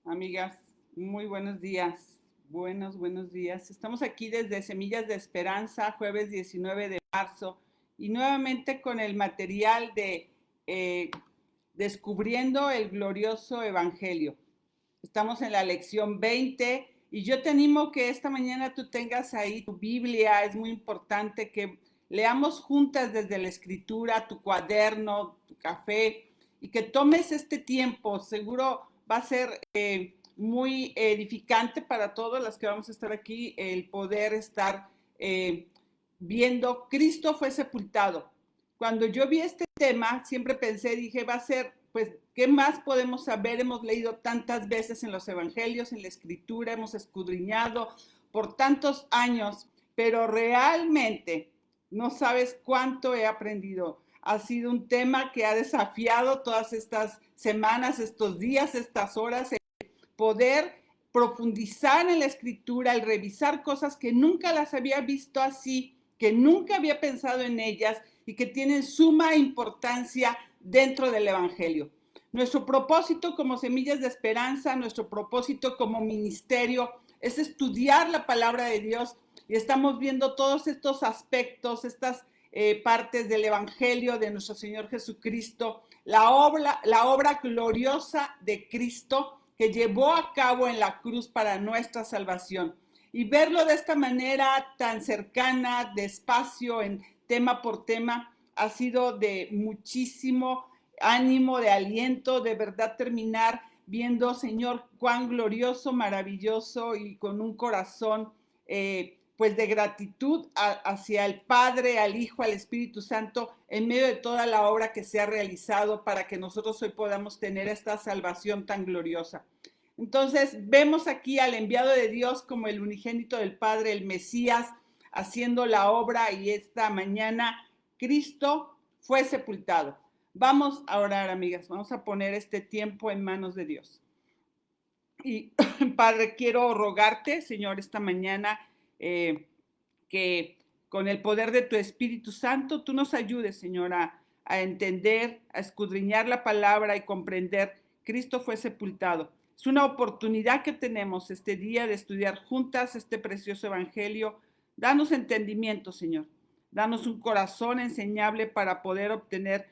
Amigas, muy buenos días. Buenos días. Estamos aquí desde Semillas de Esperanza, jueves 19 de marzo, y nuevamente con el material de Descubriendo el Glorioso Evangelio. Estamos en la lección 20 y yo te animo que esta mañana tú tengas ahí tu Biblia. Es muy importante que leamos juntas desde la escritura, tu cuaderno, tu café, y que tomes este tiempo. Seguro va a ser muy edificante para todos los que vamos a estar aquí, el poder estar viendo Cristo fue sepultado. Cuando yo vi este tema, siempre pensé, dije, va a ser, pues, ¿qué más podemos saber? Hemos leído tantas veces en los evangelios, en la escritura, hemos escudriñado por tantos años, pero realmente no sabes cuánto he aprendido. Ha sido un tema que ha desafiado todas estas semanas, estos días, estas horas, el poder profundizar en la escritura, el revisar cosas que nunca las había visto así, que nunca había pensado en ellas y que tienen suma importancia dentro del Evangelio. Nuestro propósito como Semillas de Esperanza, nuestro propósito como ministerio es estudiar la palabra de Dios, y estamos viendo todos estos aspectos, estas partes del Evangelio de nuestro Señor Jesucristo, la obra gloriosa de Cristo que llevó a cabo en la cruz para nuestra salvación. Y verlo de esta manera tan cercana, despacio, en tema por tema, ha sido de muchísimo ánimo, de aliento, de verdad terminar viendo, Señor, cuán glorioso, maravilloso, y con un corazón pues de gratitud hacia el Padre, al Hijo, al Espíritu Santo, en medio de toda la obra que se ha realizado para que nosotros hoy podamos tener esta salvación tan gloriosa. Entonces vemos aquí al enviado de Dios como el unigénito del Padre, el Mesías, haciendo la obra, y esta mañana Cristo fue sepultado. Vamos a orar, amigas, vamos a poner este tiempo en manos de Dios. Y Padre, quiero rogarte, Señor, esta mañana que con el poder de tu Espíritu Santo tú nos ayudes, Señor, a entender, a escudriñar la palabra y comprender. Cristo fue sepultado. Es una oportunidad que tenemos este día de estudiar juntas este precioso evangelio. Danos entendimiento, Señor. Danos un corazón enseñable para poder obtener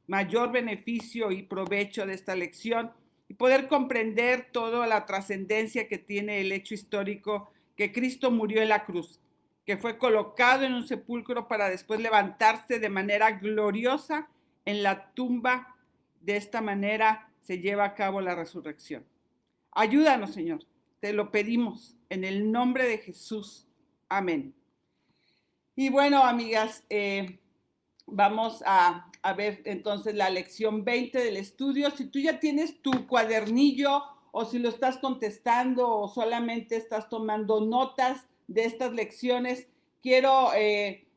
mayor beneficio y provecho de esta lección, y poder comprender toda la trascendencia que tiene el hecho histórico que Cristo murió en la cruz, que fue colocado en un sepulcro para después levantarse de manera gloriosa en la tumba. De esta manera se lleva a cabo la resurrección. Ayúdanos, Señor, te lo pedimos en el nombre de Jesús. Amén. Y bueno, amigas, vamos a ver entonces la lección 20 del estudio. Si tú ya tienes tu cuadernillo, o si lo estás contestando, o solamente estás tomando notas de estas lecciones, quiero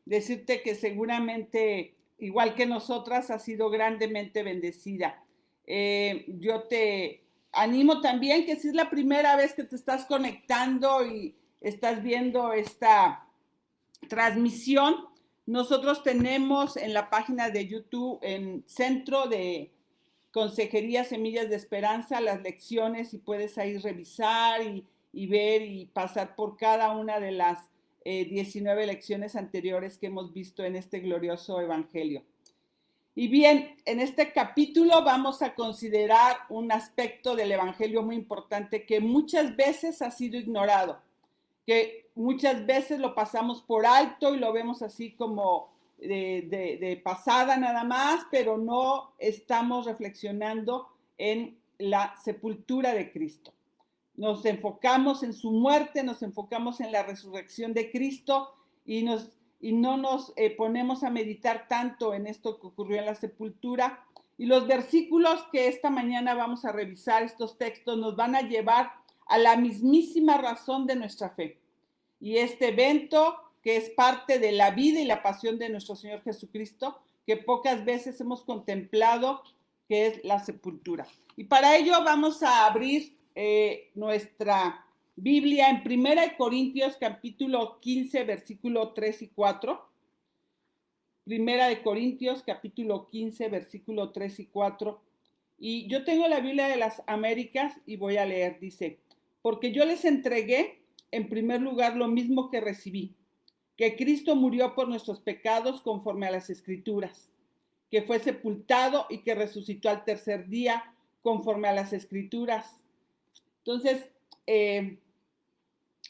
decirte que seguramente, igual que nosotras, has sido grandemente bendecida. Yo te animo también que si es la primera vez que te estás conectando y estás viendo esta transmisión, nosotros tenemos en la página de YouTube, en Centro de Consejería Semillas de Esperanza, las lecciones, y puedes ahí revisar y ver y pasar por cada una de las 19 lecciones anteriores que hemos visto en este glorioso evangelio. Y bien, en este capítulo vamos a considerar un aspecto del evangelio muy importante que muchas veces ha sido ignorado, que muchas veces lo pasamos por alto y lo vemos así como de pasada nada más, pero no estamos reflexionando en la sepultura de Cristo. Nos enfocamos en su muerte, nos enfocamos en la resurrección de Cristo, y no nos ponemos a meditar tanto en esto que ocurrió en la sepultura. Y los versículos que esta mañana vamos a revisar, estos textos, nos van a llevar a la mismísima razón de nuestra fe. Y este evento, que es parte de la vida y la pasión de nuestro Señor Jesucristo, que pocas veces hemos contemplado, que es la sepultura. Y para ello vamos a abrir nuestra Biblia en 1 Corintios capítulo 15, versículo 3 y 4. 1 Corintios capítulo 15, versículo 3 y 4. Y yo tengo la Biblia de las Américas y voy a leer, dice, porque yo les entregué en primer lugar lo mismo que recibí, que Cristo murió por nuestros pecados conforme a las Escrituras, que fue sepultado y que resucitó al tercer día conforme a las Escrituras. Entonces,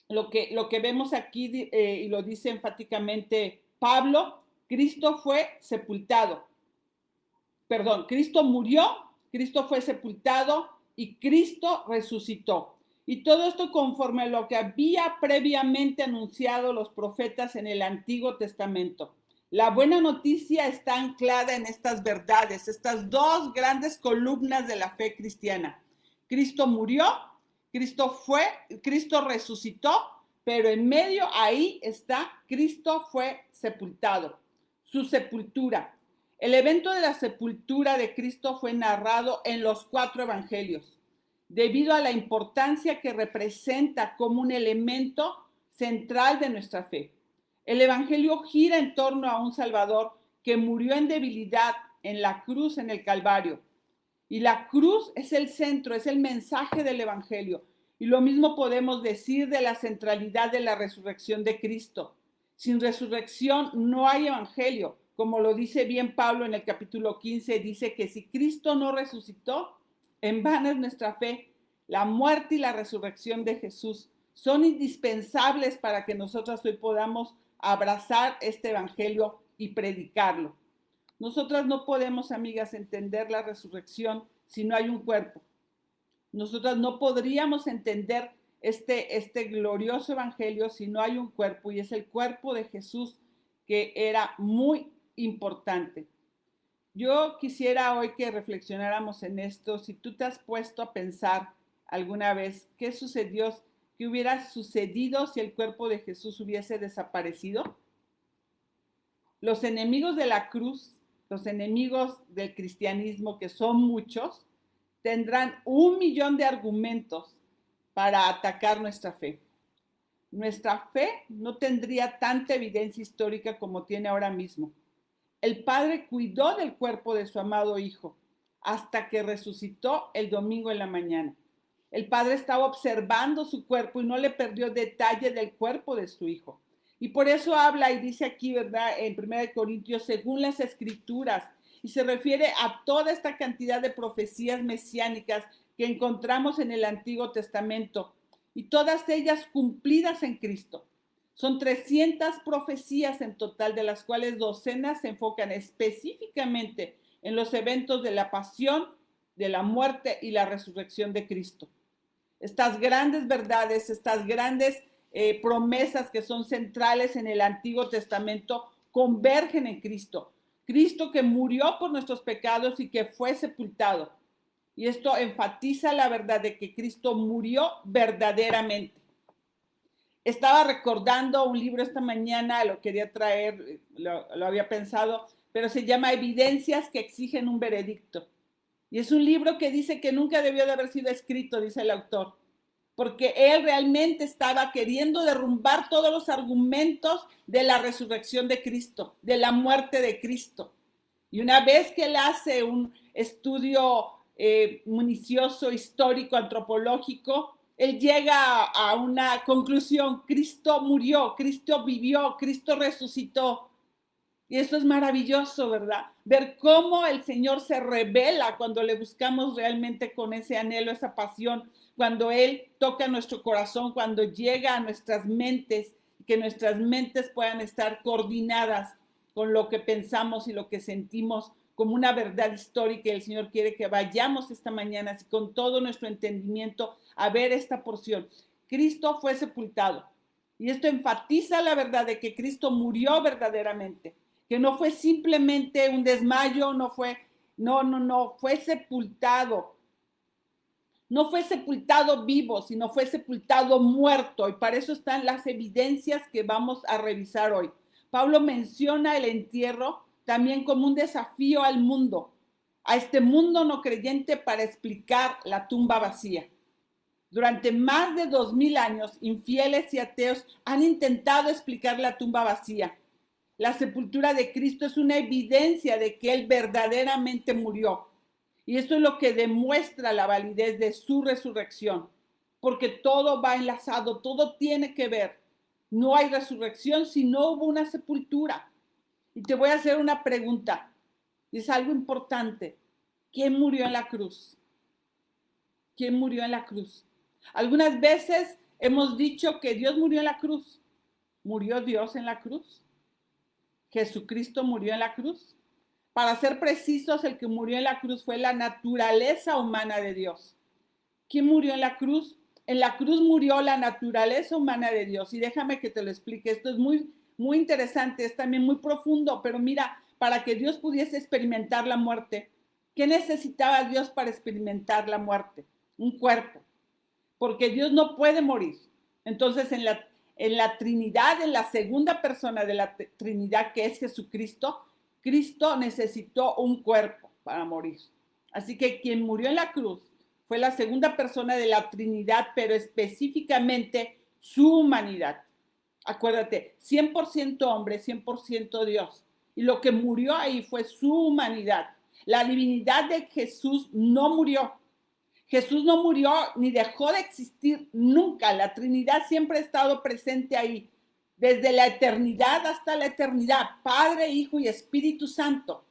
lo que vemos aquí, y lo dice enfáticamente Pablo, Cristo fue sepultado. Perdón, Cristo murió, Cristo fue sepultado y Cristo resucitó. Y todo esto conforme a lo que había previamente anunciado los profetas en el Antiguo Testamento. La buena noticia está anclada en estas verdades, estas dos grandes columnas de la fe cristiana. Cristo murió, Cristo resucitó, pero en medio ahí está, Cristo fue sepultado, su sepultura. El evento de la sepultura de Cristo fue narrado en los 4 evangelios, debido a la importancia que representa como un elemento central de nuestra fe. El evangelio gira en torno a un Salvador que murió en debilidad en la cruz en el Calvario. Y la cruz es el centro, es el mensaje del evangelio. Y lo mismo podemos decir de la centralidad de la resurrección de Cristo. Sin resurrección no hay evangelio. Como lo dice bien Pablo en el capítulo 15, dice que si Cristo no resucitó, en vano es nuestra fe. La muerte y la resurrección de Jesús son indispensables para que nosotras hoy podamos abrazar este evangelio y predicarlo. Nosotras no podemos, amigas, entender la resurrección si no hay un cuerpo. Nosotras no podríamos entender este glorioso evangelio si no hay un cuerpo, y es el cuerpo de Jesús, que era muy importante. Yo quisiera hoy que reflexionáramos en esto. Si tú te has puesto a pensar alguna vez qué sucedió, qué hubiera sucedido si el cuerpo de Jesús hubiese desaparecido. Los enemigos de la cruz, los enemigos del cristianismo, que son muchos, tendrán 1,000,000 de argumentos para atacar nuestra fe. Nuestra fe no tendría tanta evidencia histórica como tiene ahora mismo. El Padre cuidó del cuerpo de su amado Hijo hasta que resucitó el domingo en la mañana. El Padre estaba observando su cuerpo y no le perdió detalle del cuerpo de su Hijo. Y por eso habla y dice aquí, ¿verdad? En 1 Corintios, según las Escrituras, y se refiere a toda esta cantidad de profecías mesiánicas que encontramos en el Antiguo Testamento, y todas ellas cumplidas en Cristo. Son 300 profecías en total, de las cuales docenas se enfocan específicamente en los eventos de la pasión, de la muerte y la resurrección de Cristo. Estas grandes verdades, estas grandes promesas que son centrales en el Antiguo Testamento convergen en Cristo. Cristo que murió por nuestros pecados y que fue sepultado. Y esto enfatiza la verdad de que Cristo murió verdaderamente. Estaba recordando un libro esta mañana, lo quería traer, lo había pensado, pero se llama Evidencias que exigen un veredicto. Y es un libro que dice que nunca debió de haber sido escrito, dice el autor, porque él realmente estaba queriendo derrumbar todos los argumentos de la resurrección de Cristo, de la muerte de Cristo. Y una vez que él hace un estudio minucioso, histórico, antropológico, él llega a una conclusión: Cristo murió, Cristo vivió, Cristo resucitó. Y eso es maravilloso, ¿verdad? Ver cómo el Señor se revela cuando le buscamos realmente con ese anhelo, esa pasión, cuando Él toca nuestro corazón, cuando llega a nuestras mentes, que nuestras mentes puedan estar coordinadas con lo que pensamos y lo que sentimos como una verdad histórica. El Señor quiere que vayamos esta mañana así, con todo nuestro entendimiento, a ver esta porción. Cristo fue sepultado. Y esto enfatiza la verdad de que Cristo murió verdaderamente, que no fue simplemente un desmayo, fue sepultado. No fue sepultado vivo, sino fue sepultado muerto. Y para eso están las evidencias que vamos a revisar hoy. Pablo menciona el entierro también como un desafío al mundo, a este mundo no creyente, para explicar la tumba vacía. Durante más de 2000 años, infieles y ateos han intentado explicar la tumba vacía. La sepultura de Cristo es una evidencia de que Él verdaderamente murió. Y esto es lo que demuestra la validez de su resurrección, porque todo va enlazado, todo tiene que ver. No hay resurrección si no hubo una sepultura. Y te voy a hacer una pregunta, y es algo importante. ¿Quién murió en la cruz? ¿Quién murió en la cruz? Algunas veces hemos dicho que Dios murió en la cruz. ¿Murió Dios en la cruz? ¿Jesucristo murió en la cruz? Para ser precisos, el que murió en la cruz fue la naturaleza humana de Dios. ¿Quién murió en la cruz? En la cruz murió la naturaleza humana de Dios. Y déjame que te lo explique. Esto es muy, muy interesante, es también muy profundo. Pero mira, para que Dios pudiese experimentar la muerte, ¿qué necesitaba Dios para experimentar la muerte? Un cuerpo. Porque Dios no puede morir. Entonces, en la Trinidad, en la segunda persona de la Trinidad, que es Jesucristo, Cristo necesitó un cuerpo para morir. Así que quien murió en la cruz fue la segunda persona de la Trinidad, pero específicamente su humanidad. Acuérdate, 100% hombre, 100% Dios. Y lo que murió ahí fue su humanidad. La divinidad de Jesús no murió. Jesús no murió ni dejó de existir nunca. La Trinidad siempre ha estado presente ahí, desde la eternidad hasta la eternidad, Padre, Hijo y Espíritu Santo.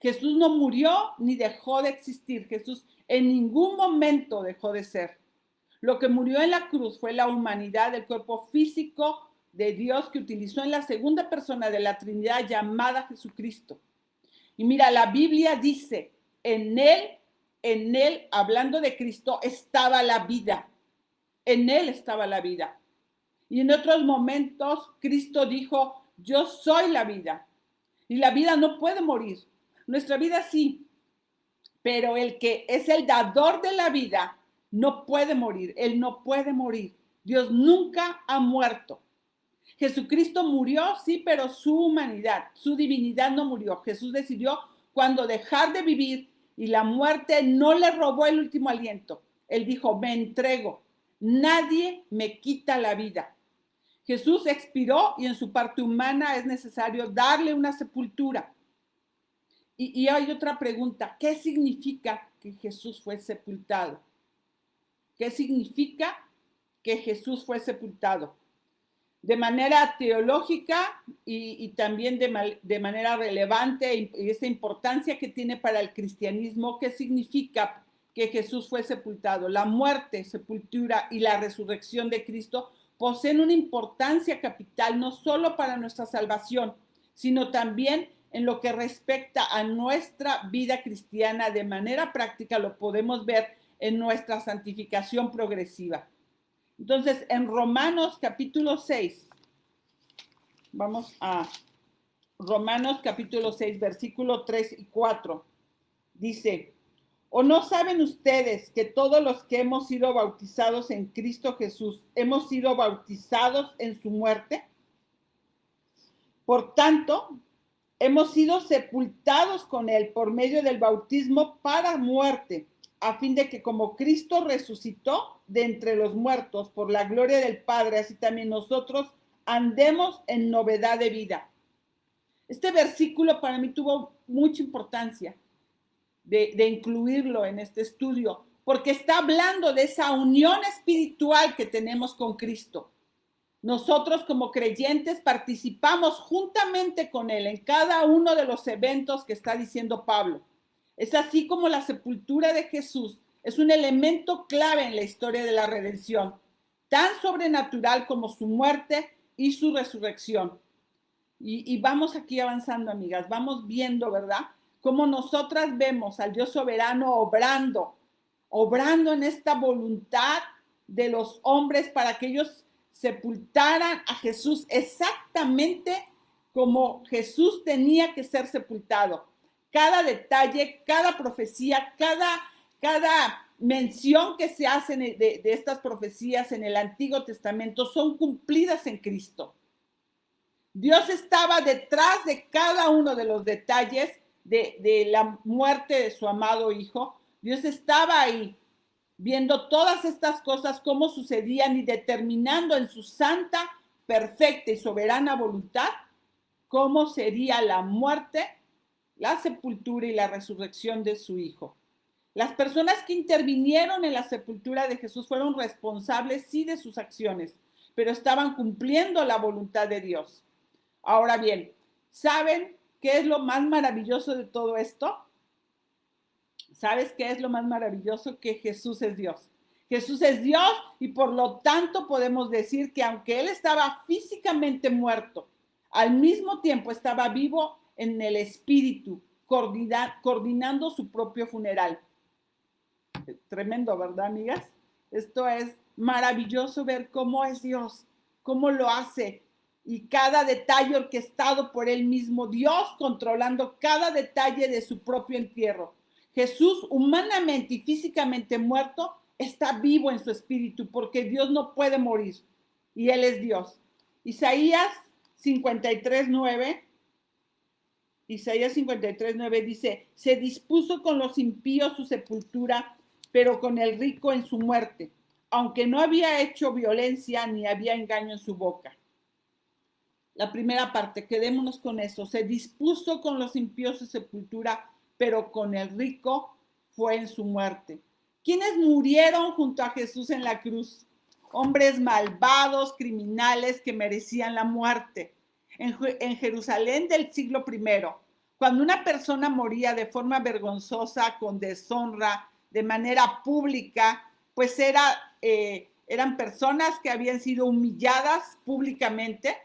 Jesús no murió ni dejó de existir. Jesús en ningún momento dejó de ser. Lo que murió en la cruz fue la humanidad, el cuerpo físico de Dios que utilizó en la segunda persona de la Trinidad llamada Jesucristo. Y mira, la Biblia dice, en él, hablando de Cristo, estaba la vida. En él estaba la vida. Y en otros momentos, Cristo dijo, yo soy la vida. Y la vida no puede morir. Nuestra vida sí, pero el que es el dador de la vida no puede morir. Él no puede morir. Dios nunca ha muerto. Jesucristo murió, sí, pero su humanidad, su divinidad no murió. Jesús decidió cuando dejar de vivir y la muerte no le robó el último aliento. Él dijo, me entrego. Nadie me quita la vida. Jesús expiró y en su parte humana es necesario darle una sepultura. Y hay otra pregunta, ¿qué significa que Jesús fue sepultado? ¿Qué significa que Jesús fue sepultado? De manera teológica y también de manera relevante y esa importancia que tiene para el cristianismo, ¿qué significa que Jesús fue sepultado? La muerte, sepultura y la resurrección de Cristo poseen una importancia capital no solo para nuestra salvación, sino también en lo que respecta a nuestra vida cristiana. De manera práctica lo podemos ver en nuestra santificación progresiva. Entonces, en Romanos capítulo 6, vamos a Romanos capítulo 6, versículo 3 y 4, dice, ¿o no saben ustedes que todos los que hemos sido bautizados en Cristo Jesús, hemos sido bautizados en su muerte? Por tanto, hemos sido sepultados con él por medio del bautismo para muerte, a fin de que como Cristo resucitó de entre los muertos por la gloria del Padre, así también nosotros andemos en novedad de vida. Este versículo para mí tuvo mucha importancia de incluirlo en este estudio, porque está hablando de esa unión espiritual que tenemos con Cristo. Nosotros como creyentes participamos juntamente con Él en cada uno de los eventos que está diciendo Pablo. Es así como la sepultura de Jesús es un elemento clave en la historia de la redención, tan sobrenatural como su muerte y su resurrección. Y vamos aquí avanzando, amigas, vamos viendo, ¿verdad? Cómo nosotras vemos al Dios soberano obrando en esta voluntad de los hombres para que ellos sepultaran a Jesús exactamente como Jesús tenía que ser sepultado. Cada detalle, cada profecía, cada mención que se hace de estas profecías en el Antiguo Testamento son cumplidas en Cristo. Dios estaba detrás de cada uno de los detalles de la muerte de su amado Hijo. Dios estaba ahí viendo todas estas cosas, cómo sucedían y determinando en su santa, perfecta y soberana voluntad cómo sería la muerte, la sepultura y la resurrección de su Hijo. Las personas que intervinieron en la sepultura de Jesús fueron responsables, sí, de sus acciones, pero estaban cumpliendo la voluntad de Dios. Ahora bien, ¿saben qué es lo más maravilloso de todo esto? ¿Sabes qué es lo más maravilloso? Que Jesús es Dios. Jesús es Dios y por lo tanto podemos decir que aunque Él estaba físicamente muerto, al mismo tiempo estaba vivo en el espíritu, coordinando su propio funeral. Tremendo, ¿verdad, amigas? Esto es maravilloso ver cómo es Dios, cómo lo hace y cada detalle orquestado por Él mismo, Dios controlando cada detalle de su propio entierro. Jesús, humanamente y físicamente muerto, está vivo en su espíritu porque Dios no puede morir y Él es Dios. Isaías 53:9 dice, se dispuso con los impíos su sepultura, pero con el rico en su muerte, aunque no había hecho violencia ni había engaño en su boca. La primera parte, quedémonos con eso. Se dispuso con los impíos su sepultura, pero con el rico fue en su muerte. ¿Quiénes murieron junto a Jesús en la cruz? Hombres malvados, criminales que merecían la muerte. En Jerusalén del siglo I, cuando una persona moría de forma vergonzosa, con deshonra, de manera pública, pues eran personas que habían sido humilladas públicamente,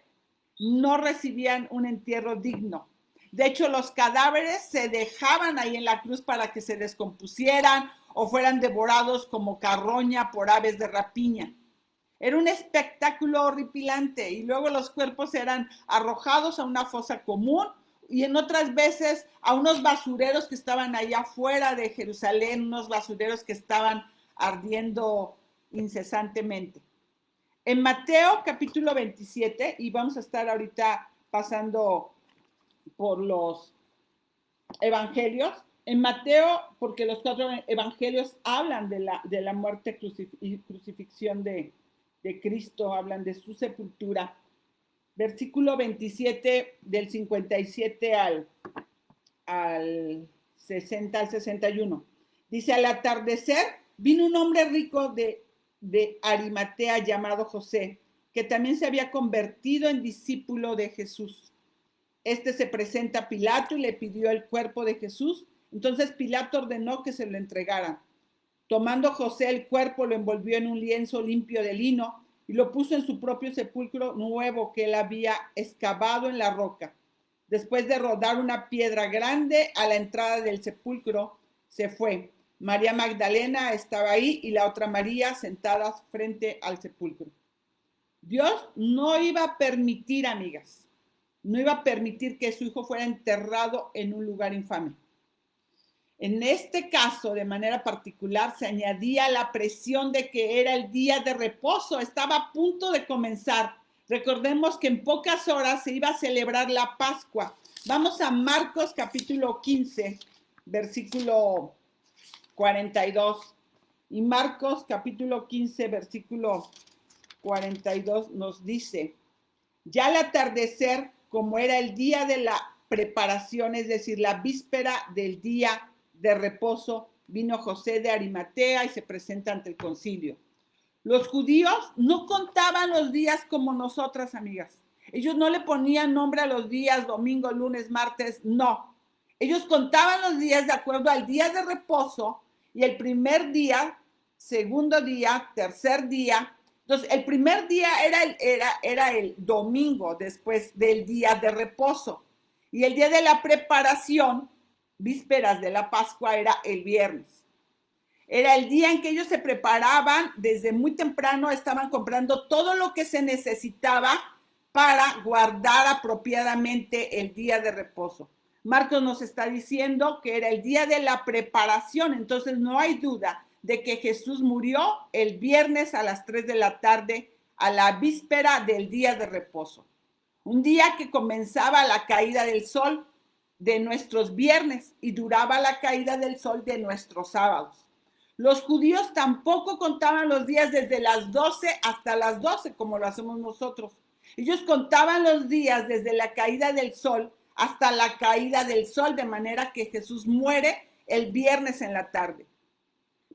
no recibían un entierro digno. De hecho, los cadáveres se dejaban ahí en la cruz para que se descompusieran o fueran devorados como carroña por aves de rapiña. Era un espectáculo horripilante y luego los cuerpos eran arrojados a una fosa común y en otras veces a unos basureros que estaban allá afuera de Jerusalén, unos basureros que estaban ardiendo incesantemente. En Mateo capítulo 27, y vamos a estar ahorita pasando por los evangelios, en Mateo, porque los 4 evangelios hablan de la muerte y crucifixión de Cristo, hablan de su sepultura. Versículo 27 del 57 al 60, al 61. Dice, al atardecer vino un hombre rico de Arimatea llamado José, que también se había convertido en discípulo de Jesús. Este se presenta a Pilato y le pidió el cuerpo de Jesús. Entonces Pilato ordenó que se lo entregaran. Tomando José el cuerpo, lo envolvió en un lienzo limpio de lino y lo puso en su propio sepulcro nuevo que él había excavado en la roca. Después de rodar una piedra grande a la entrada del sepulcro, se fue. María Magdalena estaba ahí y la otra María sentadas frente al sepulcro. Dios no iba a permitir, amigas, no iba a permitir que su hijo fuera enterrado en un lugar infame. En este caso, de manera particular, se añadía la presión de que era el día de reposo, estaba a punto de comenzar. Recordemos que en pocas horas se iba a celebrar la Pascua. Vamos a Marcos capítulo 15, versículo 42. Y Marcos capítulo 15, versículo 42 nos dice, ya al atardecer, como era el día de la preparación, es decir, la víspera del día de reposo, vino José de Arimatea y se presenta ante el concilio. Los judíos no contaban los días como nosotras, amigas. Ellos no le ponían nombre a los días, domingo, lunes, martes, no. Ellos contaban los días de acuerdo al día de reposo y el primer día, segundo día, tercer día. Entonces, el primer día era el domingo después del día de reposo y el día de la preparación, vísperas de la Pascua, era el viernes. Era el día en que ellos se preparaban, desde muy temprano estaban comprando todo lo que se necesitaba para guardar apropiadamente el día de reposo. Marcos nos está diciendo que era el día de la preparación, entonces no hay duda de que Jesús murió el viernes a las 3 de la tarde, a la víspera del día de reposo. Un día que comenzaba la caída del sol de nuestros viernes y duraba la caída del sol de nuestros sábados. Los judíos tampoco contaban los días desde las 12 hasta las 12, como lo hacemos nosotros. Ellos contaban los días desde la caída del sol hasta la caída del sol, de manera que Jesús muere el viernes en la tarde.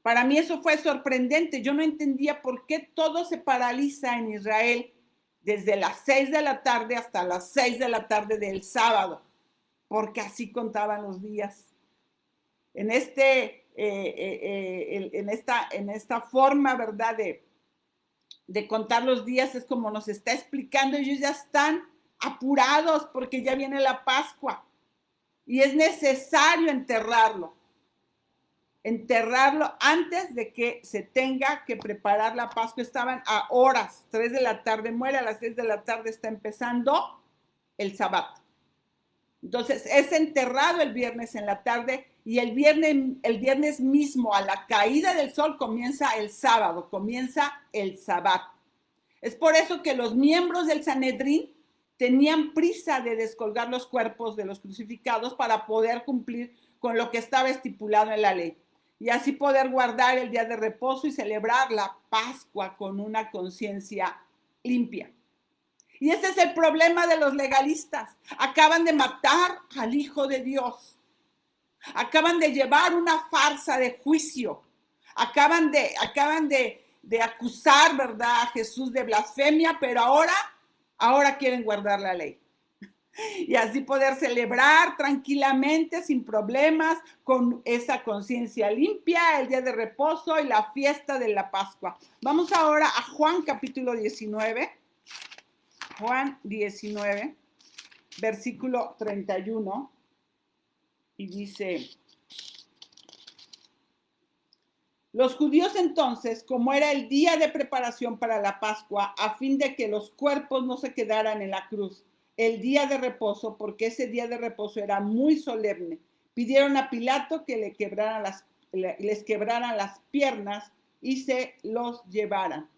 Para mí eso fue sorprendente. Yo no entendía por qué todo se paraliza en Israel desde las 6 de la tarde hasta las 6 de la tarde del sábado, porque así contaban los días. En esta forma, ¿verdad?, de contar los días es como nos está explicando. Ellos ya están apurados porque ya viene la Pascua y es necesario enterrarlo antes de que se tenga que preparar la Pascua. Estaban a horas, 3 de la tarde muere, a las 6 de la tarde está empezando el Sabbat. Entonces es enterrado el viernes en la tarde y el viernes mismo a la caída del sol comienza el sábado, comienza el Sabbat. Es por eso que los miembros del Sanedrín tenían prisa de descolgar los cuerpos de los crucificados para poder cumplir con lo que estaba estipulado en la ley y así poder guardar el día de reposo y celebrar la Pascua con una conciencia limpia. Y ese es el problema de los legalistas. Acaban de matar al Hijo de Dios. Acaban de llevar una farsa de juicio. Acaban de acusar, ¿verdad?, a Jesús de blasfemia, pero ahora quieren guardar la ley. Y así poder celebrar tranquilamente, sin problemas, con esa conciencia limpia, el día de reposo y la fiesta de la Pascua. Vamos ahora a Juan capítulo 19. Juan 19, versículo 31, y dice: los judíos entonces, como era el día de preparación para la Pascua, a fin de que los cuerpos no se quedaran en la cruz, el día de reposo, porque ese día de reposo era muy solemne, pidieron a Pilato que les quebraran las piernas y se los llevaran.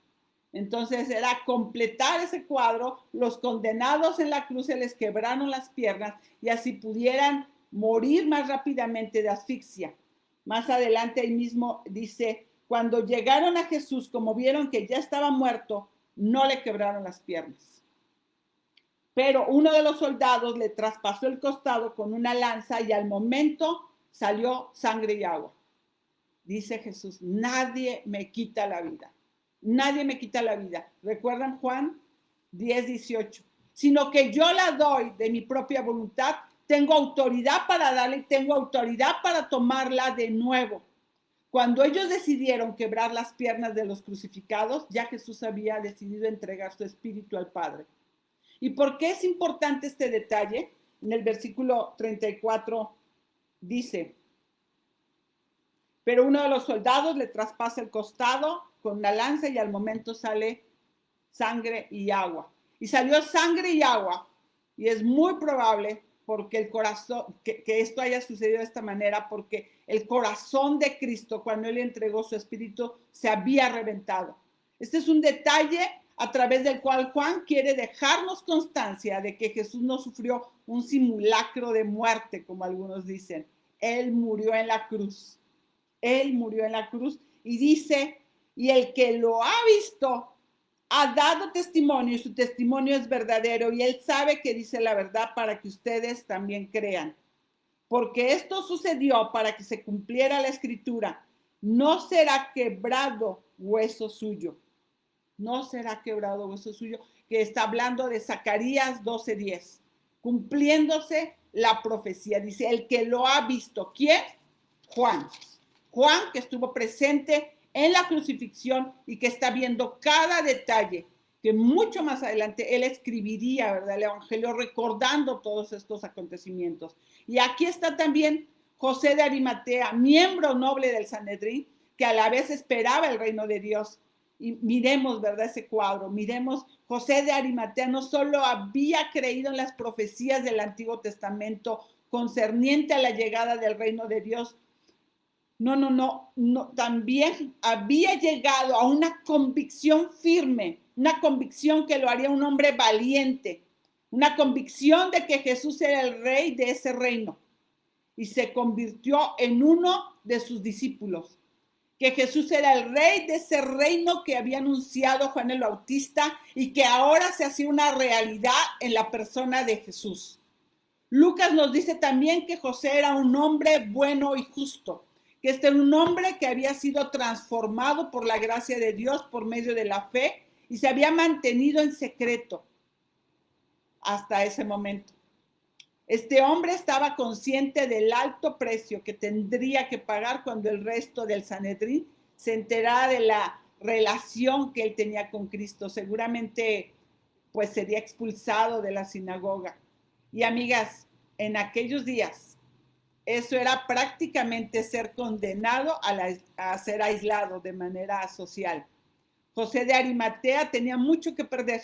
Entonces era completar ese cuadro. Los condenados en la cruz se les quebraron las piernas y así pudieran morir más rápidamente de asfixia. Más adelante ahí mismo dice: cuando llegaron a Jesús, como vieron que ya estaba muerto, no le quebraron las piernas. Pero uno de los soldados le traspasó el costado con una lanza y al momento salió sangre y agua. Dice Jesús: nadie me quita la vida. Nadie me quita la vida. ¿Recuerdan Juan 10:18? Sino que yo la doy de mi propia voluntad. Tengo autoridad para darle y tengo autoridad para tomarla de nuevo. Cuando ellos decidieron quebrar las piernas de los crucificados, ya Jesús había decidido entregar su espíritu al Padre. ¿Y por qué es importante este detalle? En el versículo 34 dice: pero uno de los soldados le traspasa el costado con una lanza y al momento sale sangre y agua. Y salió sangre y agua. Y es muy probable porque el corazón, que esto haya sucedido de esta manera, porque el corazón de Cristo, cuando Él entregó su espíritu, se había reventado. Este es un detalle a través del cual Juan quiere dejarnos constancia de que Jesús no sufrió un simulacro de muerte, como algunos dicen. Él murió en la cruz. Él murió en la cruz y dice: y el que lo ha visto ha dado testimonio y su testimonio es verdadero y él sabe que dice la verdad para que ustedes también crean. Porque esto sucedió para que se cumpliera la escritura: no será quebrado hueso suyo. No será quebrado hueso suyo, que está hablando de Zacarías 12:10. Cumpliéndose la profecía. Dice: el que lo ha visto. ¿Quién? Juan. Juan, que estuvo presente en la crucifixión y que está viendo cada detalle, que mucho más adelante él escribiría, ¿verdad?, el Evangelio recordando todos estos acontecimientos. Y aquí está también José de Arimatea, miembro noble del Sanedrín, que a la vez esperaba el reino de Dios. Y miremos, ¿verdad?, ese cuadro. Miremos, José de Arimatea no solo había creído en las profecías del Antiguo Testamento concerniente a la llegada del reino de Dios, no, también había llegado a una convicción firme, una convicción que lo haría un hombre valiente, una convicción de que Jesús era el rey de ese reino y se convirtió en uno de sus discípulos, que Jesús era el rey de ese reino que había anunciado Juan el Bautista y que ahora se hacía una realidad en la persona de Jesús. Lucas nos dice también que José era un hombre bueno y justo, que este era un hombre que había sido transformado por la gracia de Dios por medio de la fe y se había mantenido en secreto hasta ese momento. Este hombre estaba consciente del alto precio que tendría que pagar cuando el resto del Sanedrín se enterara de la relación que él tenía con Cristo. Seguramente pues sería expulsado de la sinagoga. Y amigas, en aquellos días, eso era prácticamente ser condenado a ser aislado de manera social. José de Arimatea tenía mucho que perder.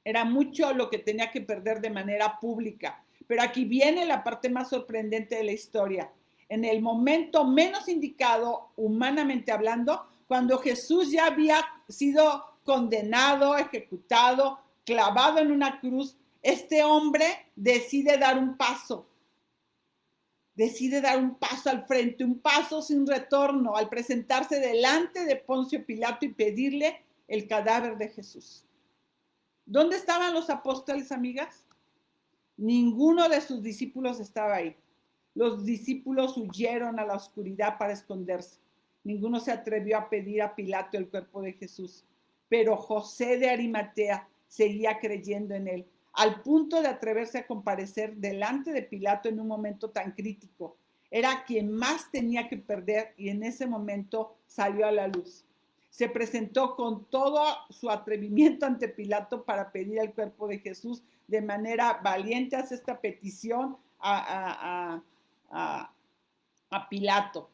Era mucho lo que tenía que perder de manera pública. Pero aquí viene la parte más sorprendente de la historia. En el momento menos indicado, humanamente hablando, cuando Jesús ya había sido condenado, ejecutado, clavado en una cruz, este hombre decide dar un paso. Decide dar un paso al frente, un paso sin retorno, al presentarse delante de Poncio Pilato y pedirle el cadáver de Jesús. ¿Dónde estaban los apóstoles, amigas? Ninguno de sus discípulos estaba ahí. Los discípulos huyeron a la oscuridad para esconderse. Ninguno se atrevió a pedir a Pilato el cuerpo de Jesús. Pero José de Arimatea seguía creyendo en él, al punto de atreverse a comparecer delante de Pilato en un momento tan crítico. Era quien más tenía que perder y en ese momento salió a la luz. Se presentó con todo su atrevimiento ante Pilato para pedir el cuerpo de Jesús de manera valiente. Hace esta petición a Pilato.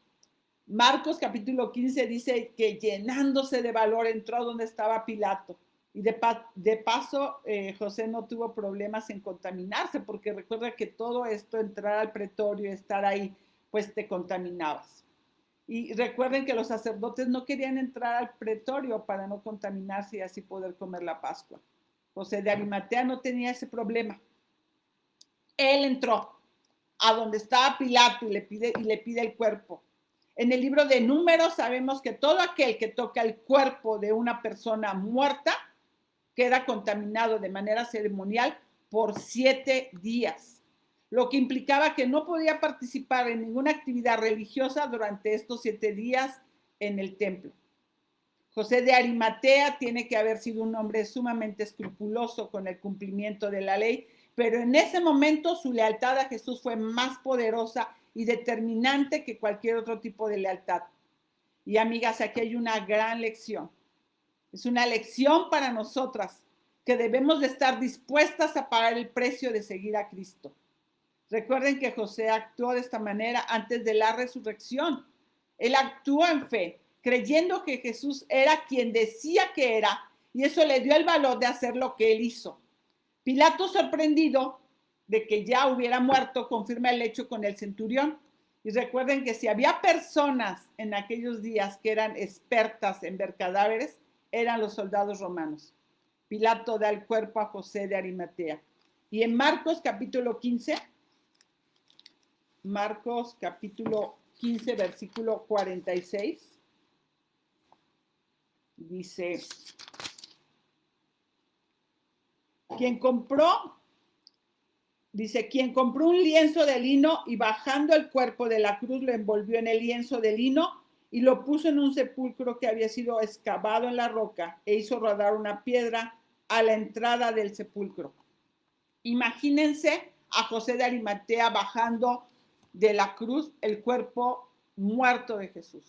Marcos capítulo 15 dice que llenándose de valor entró donde estaba Pilato. Y de paso, José no tuvo problemas en contaminarse, porque recuerda que todo esto, entrar al pretorio, estar ahí, pues te contaminabas. Y recuerden que los sacerdotes no querían entrar al pretorio para no contaminarse y así poder comer la Pascua. José de Arimatea no tenía ese problema. Él entró a donde estaba Pilato y le pide el cuerpo. En el libro de Números sabemos que todo aquel que toca el cuerpo de una persona muerta queda contaminado de manera ceremonial por 7 días, lo que implicaba que no podía participar en ninguna actividad religiosa durante estos 7 días en el templo. José de Arimatea tiene que haber sido un hombre sumamente escrupuloso con el cumplimiento de la ley, pero en ese momento su lealtad a Jesús fue más poderosa y determinante que cualquier otro tipo de lealtad. Y amigas, aquí hay una gran lección. Es una lección para nosotras que debemos de estar dispuestas a pagar el precio de seguir a Cristo. Recuerden que José actuó de esta manera antes de la resurrección. Él actuó en fe, creyendo que Jesús era quien decía que era, y eso le dio el valor de hacer lo que él hizo. Pilato, sorprendido de que ya hubiera muerto, confirma el hecho con el centurión. Y recuerden que si había personas en aquellos días que eran expertas en ver cadáveres, eran los soldados romanos. Pilato da el cuerpo a José de Arimatea. Y en Marcos capítulo 15, versículo 46, dice, quien compró un lienzo de lino y bajando el cuerpo de la cruz lo envolvió en el lienzo de lino y lo puso en un sepulcro que había sido excavado en la roca e hizo rodar una piedra a la entrada del sepulcro. Imagínense a José de Arimatea bajando de la cruz el cuerpo muerto de Jesús.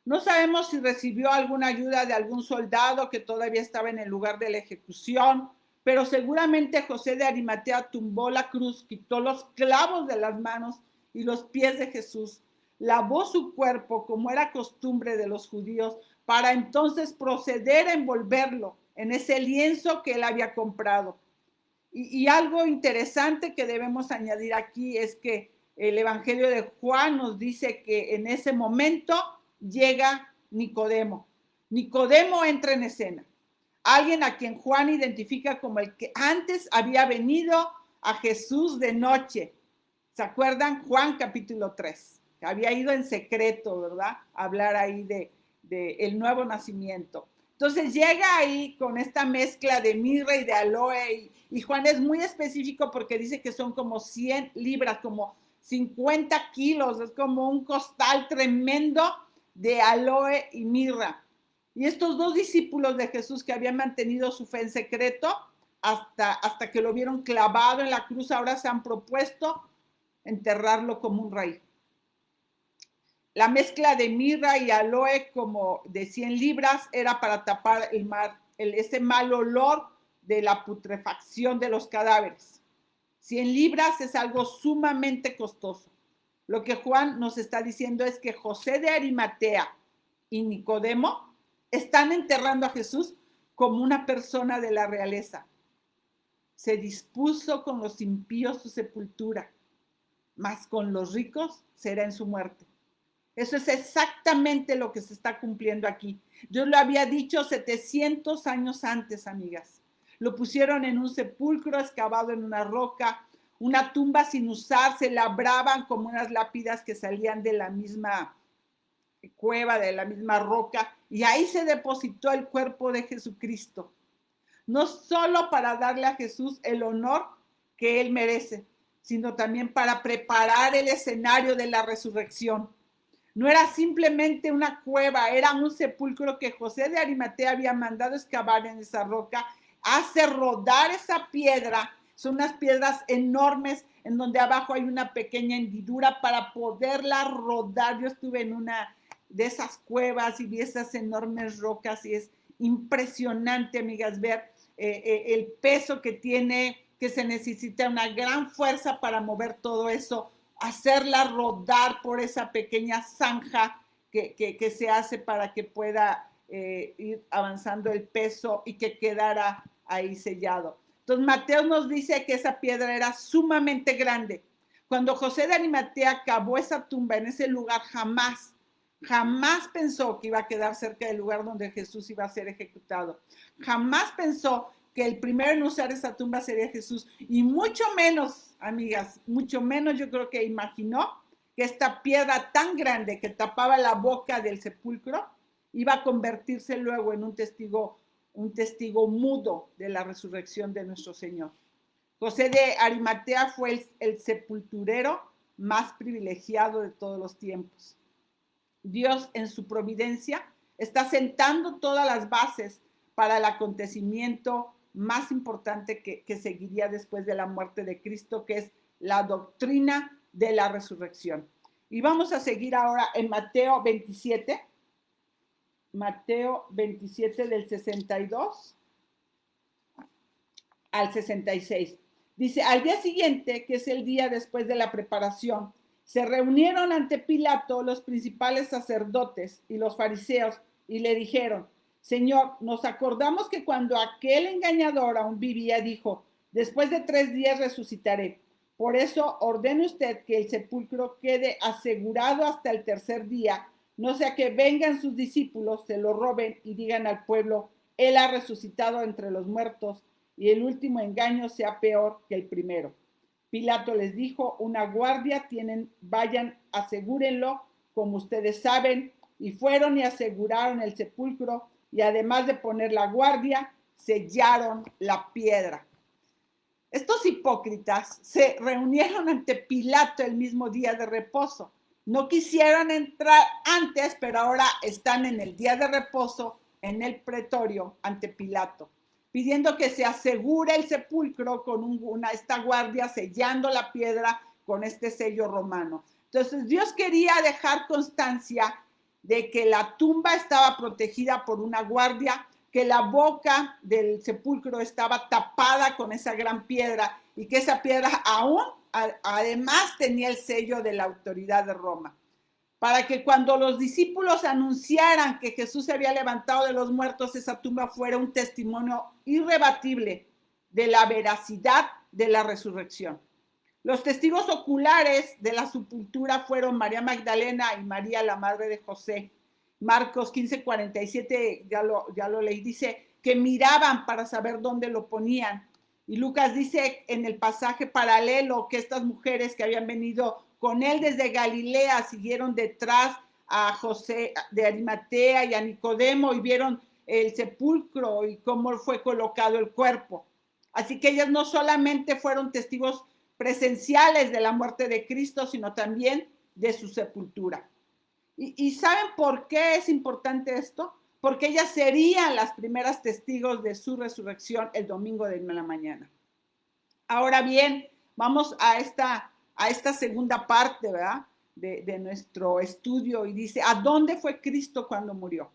No sabemos si recibió alguna ayuda de algún soldado que todavía estaba en el lugar de la ejecución, pero seguramente José de Arimatea tumbó la cruz, quitó los clavos de las manos y los pies de Jesús, lavó su cuerpo como era costumbre de los judíos, para entonces proceder a envolverlo en ese lienzo que él había comprado. Y algo interesante que debemos añadir aquí es que el Evangelio de Juan nos dice que en ese momento llega Nicodemo. Nicodemo entra en escena. Alguien a quien Juan identifica como el que antes había venido a Jesús de noche. ¿Se acuerdan? Juan capítulo 3. Había ido en secreto, ¿verdad? A hablar ahí de el nuevo nacimiento. Entonces llega ahí con esta mezcla de mirra y de aloe y Juan es muy específico porque dice que son como 100 libras, como 50 kilos, es como un costal tremendo de aloe y mirra. Y estos dos discípulos de Jesús que habían mantenido su fe en secreto hasta que lo vieron clavado en la cruz, ahora se han propuesto enterrarlo como un rey. La mezcla de mirra y aloe, como de 100 libras, era para tapar ese mal olor de la putrefacción de los cadáveres. 100 libras es algo sumamente costoso. Lo que Juan nos está diciendo es que José de Arimatea y Nicodemo están enterrando a Jesús como una persona de la realeza. Se dispuso con los impíos su sepultura, mas con los ricos será en su muerte. Eso es exactamente lo que se está cumpliendo aquí. Dios lo había dicho 700 años antes, amigas. Lo pusieron en un sepulcro excavado en una roca, una tumba sin usar, se labraban como unas lápidas que salían de la misma cueva, de la misma roca, y ahí se depositó el cuerpo de Jesucristo. No solo para darle a Jesús el honor que él merece, sino también para preparar el escenario de la resurrección. No era simplemente una cueva, era un sepulcro que José de Arimatea había mandado excavar en esa roca, hace rodar esa piedra. Son unas piedras enormes en donde abajo hay una pequeña hendidura para poderla rodar. Yo estuve en una de esas cuevas y vi esas enormes rocas y es impresionante, amigas, ver el peso que tiene, que se necesita una gran fuerza para mover todo eso, hacerla rodar por esa pequeña zanja que se hace para que pueda ir avanzando el peso y que quedara ahí sellado. Entonces Mateo nos dice que esa piedra era sumamente grande. Cuando José de Arimatea cavó esa tumba en ese lugar, jamás pensó que iba a quedar cerca del lugar donde Jesús iba a ser ejecutado. Jamás pensó que el primero en usar esa tumba sería Jesús. Y mucho menos, amigas, mucho menos yo creo que imaginó que esta piedra tan grande que tapaba la boca del sepulcro iba a convertirse luego en un testigo mudo de la resurrección de nuestro Señor. José de Arimatea fue el sepulturero más privilegiado de todos los tiempos. Dios, en su providencia, está sentando todas las bases para el acontecimiento más importante que seguiría después de la muerte de Cristo, que es la doctrina de la resurrección. Y vamos a seguir ahora en Mateo 27 del 62 al 66. Dice, al día siguiente, que es el día después de la preparación, se reunieron ante Pilato los principales sacerdotes y los fariseos y le dijeron, Señor, nos acordamos que cuando aquel engañador aún vivía, dijo, después de 3 días resucitaré. Por eso ordene usted que el sepulcro quede asegurado hasta el 3er día, no sea que vengan sus discípulos, se lo roben y digan al pueblo, él ha resucitado entre los muertos, y el último engaño sea peor que el primero. Pilato les dijo, una guardia tienen, vayan, asegúrenlo, como ustedes saben, y fueron y aseguraron el sepulcro, y además de poner la guardia, sellaron la piedra. Estos hipócritas se reunieron ante Pilato el mismo día de reposo. No quisieron entrar antes, pero ahora están en el día de reposo en el pretorio ante Pilato, pidiendo que se asegure el sepulcro con esta guardia sellando la piedra con este sello romano. Entonces Dios quería dejar constancia de que la tumba estaba protegida por una guardia, que la boca del sepulcro estaba tapada con esa gran piedra y que esa piedra aún además tenía el sello de la autoridad de Roma, para que cuando los discípulos anunciaran que Jesús se había levantado de los muertos, esa tumba fuera un testimonio irrebatible de la veracidad de la resurrección. Los testigos oculares de la sepultura fueron María Magdalena y María, la madre de José. Marcos 15:47, ya lo leí, dice que miraban para saber dónde lo ponían. Y Lucas dice en el pasaje paralelo que estas mujeres que habían venido con él desde Galilea siguieron detrás a José de Arimatea y a Nicodemo y vieron el sepulcro y cómo fue colocado el cuerpo. Así que ellas no solamente fueron testigos presenciales de la muerte de Cristo, sino también de su sepultura. ¿Y saben por qué es importante esto? Porque ellas serían las primeras testigos de su resurrección el domingo de la mañana. Ahora bien, vamos a esta segunda parte, ¿verdad? De nuestro estudio, y dice, ¿a dónde fue Cristo cuando murió?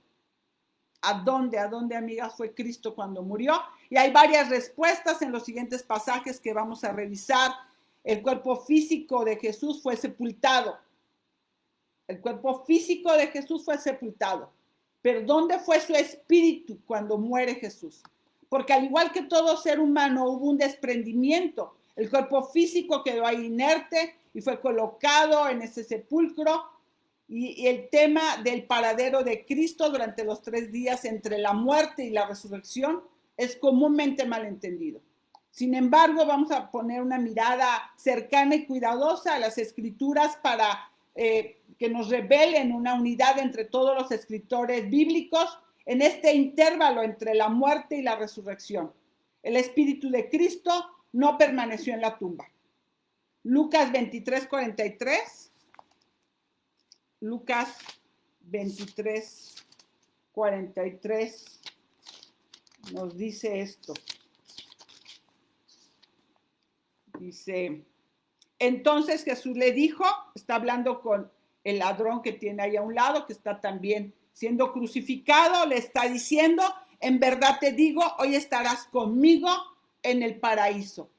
¿A dónde, amigas, fue Cristo cuando murió? Y hay varias respuestas en los siguientes pasajes que vamos a revisar. El cuerpo físico de Jesús fue sepultado. El cuerpo físico de Jesús fue sepultado. Pero ¿dónde fue su espíritu cuando muere Jesús? Porque al igual que todo ser humano hubo un desprendimiento. El cuerpo físico quedó ahí inerte y fue colocado en ese sepulcro. Y el tema del paradero de Cristo durante los 3 días entre la muerte y la resurrección es comúnmente malentendido. Sin embargo, vamos a poner una mirada cercana y cuidadosa a las escrituras para que nos revelen una unidad entre todos los escritores bíblicos en este intervalo entre la muerte y la resurrección. El espíritu de Cristo no permaneció en la tumba. Lucas 23:43. Lucas 23:43 nos dice esto. Dice, entonces Jesús le dijo, está hablando con el ladrón que tiene ahí a un lado, que está también siendo crucificado, le está diciendo, en verdad te digo, hoy estarás conmigo en el paraíso.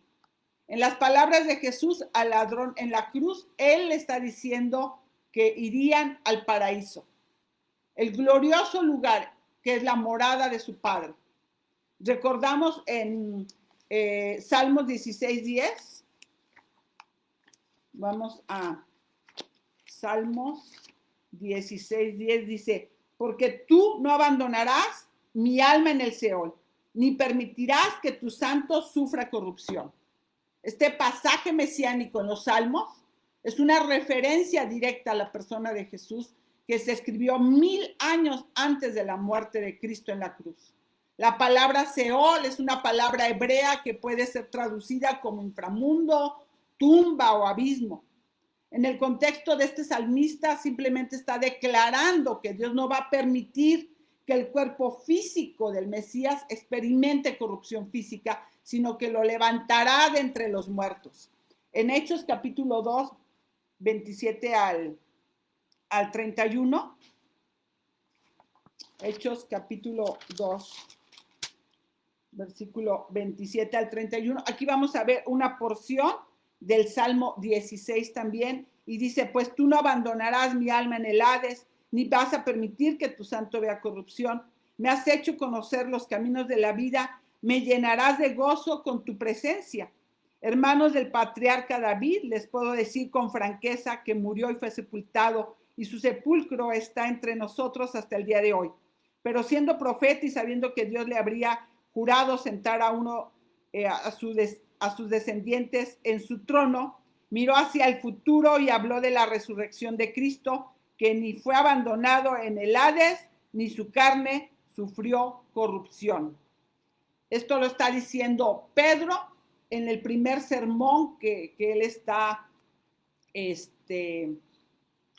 En las palabras de Jesús al ladrón en la cruz, él le está diciendo que irían al paraíso, el glorioso lugar que es la morada de su Padre. Recordamos en Salmos 16:10. Vamos a Salmos 16:10, dice, porque tú no abandonarás mi alma en el Seol, ni permitirás que tu santo sufra corrupción. Este pasaje mesiánico en los Salmos es una referencia directa a la persona de Jesús que se escribió 1000 años antes de la muerte de Cristo en la cruz. La palabra Seol es una palabra hebrea que puede ser traducida como inframundo, tumba o abismo. En el contexto de este salmista simplemente está declarando que Dios no va a permitir que el cuerpo físico del Mesías experimente corrupción física, sino que lo levantará de entre los muertos. En Hechos capítulo 2, 27 al 31. Hechos capítulo 2, versículo 27 al 31. Aquí vamos a ver una porción del Salmo 16 también, y dice, pues tú no abandonarás mi alma en el Hades, ni vas a permitir que tu santo vea corrupción. Me has hecho conocer los caminos de la vida, me llenarás de gozo con tu presencia. Hermanos del patriarca David, les puedo decir con franqueza que murió y fue sepultado, y su sepulcro está entre nosotros hasta el día de hoy. Pero siendo profeta y sabiendo que Dios le habría jurado sentar a uno, a sus descendientes en su trono, miró hacia el futuro y habló de la resurrección de Cristo, que ni fue abandonado en el Hades, ni su carne sufrió corrupción. Esto lo está diciendo Pedro en el primer sermón que él está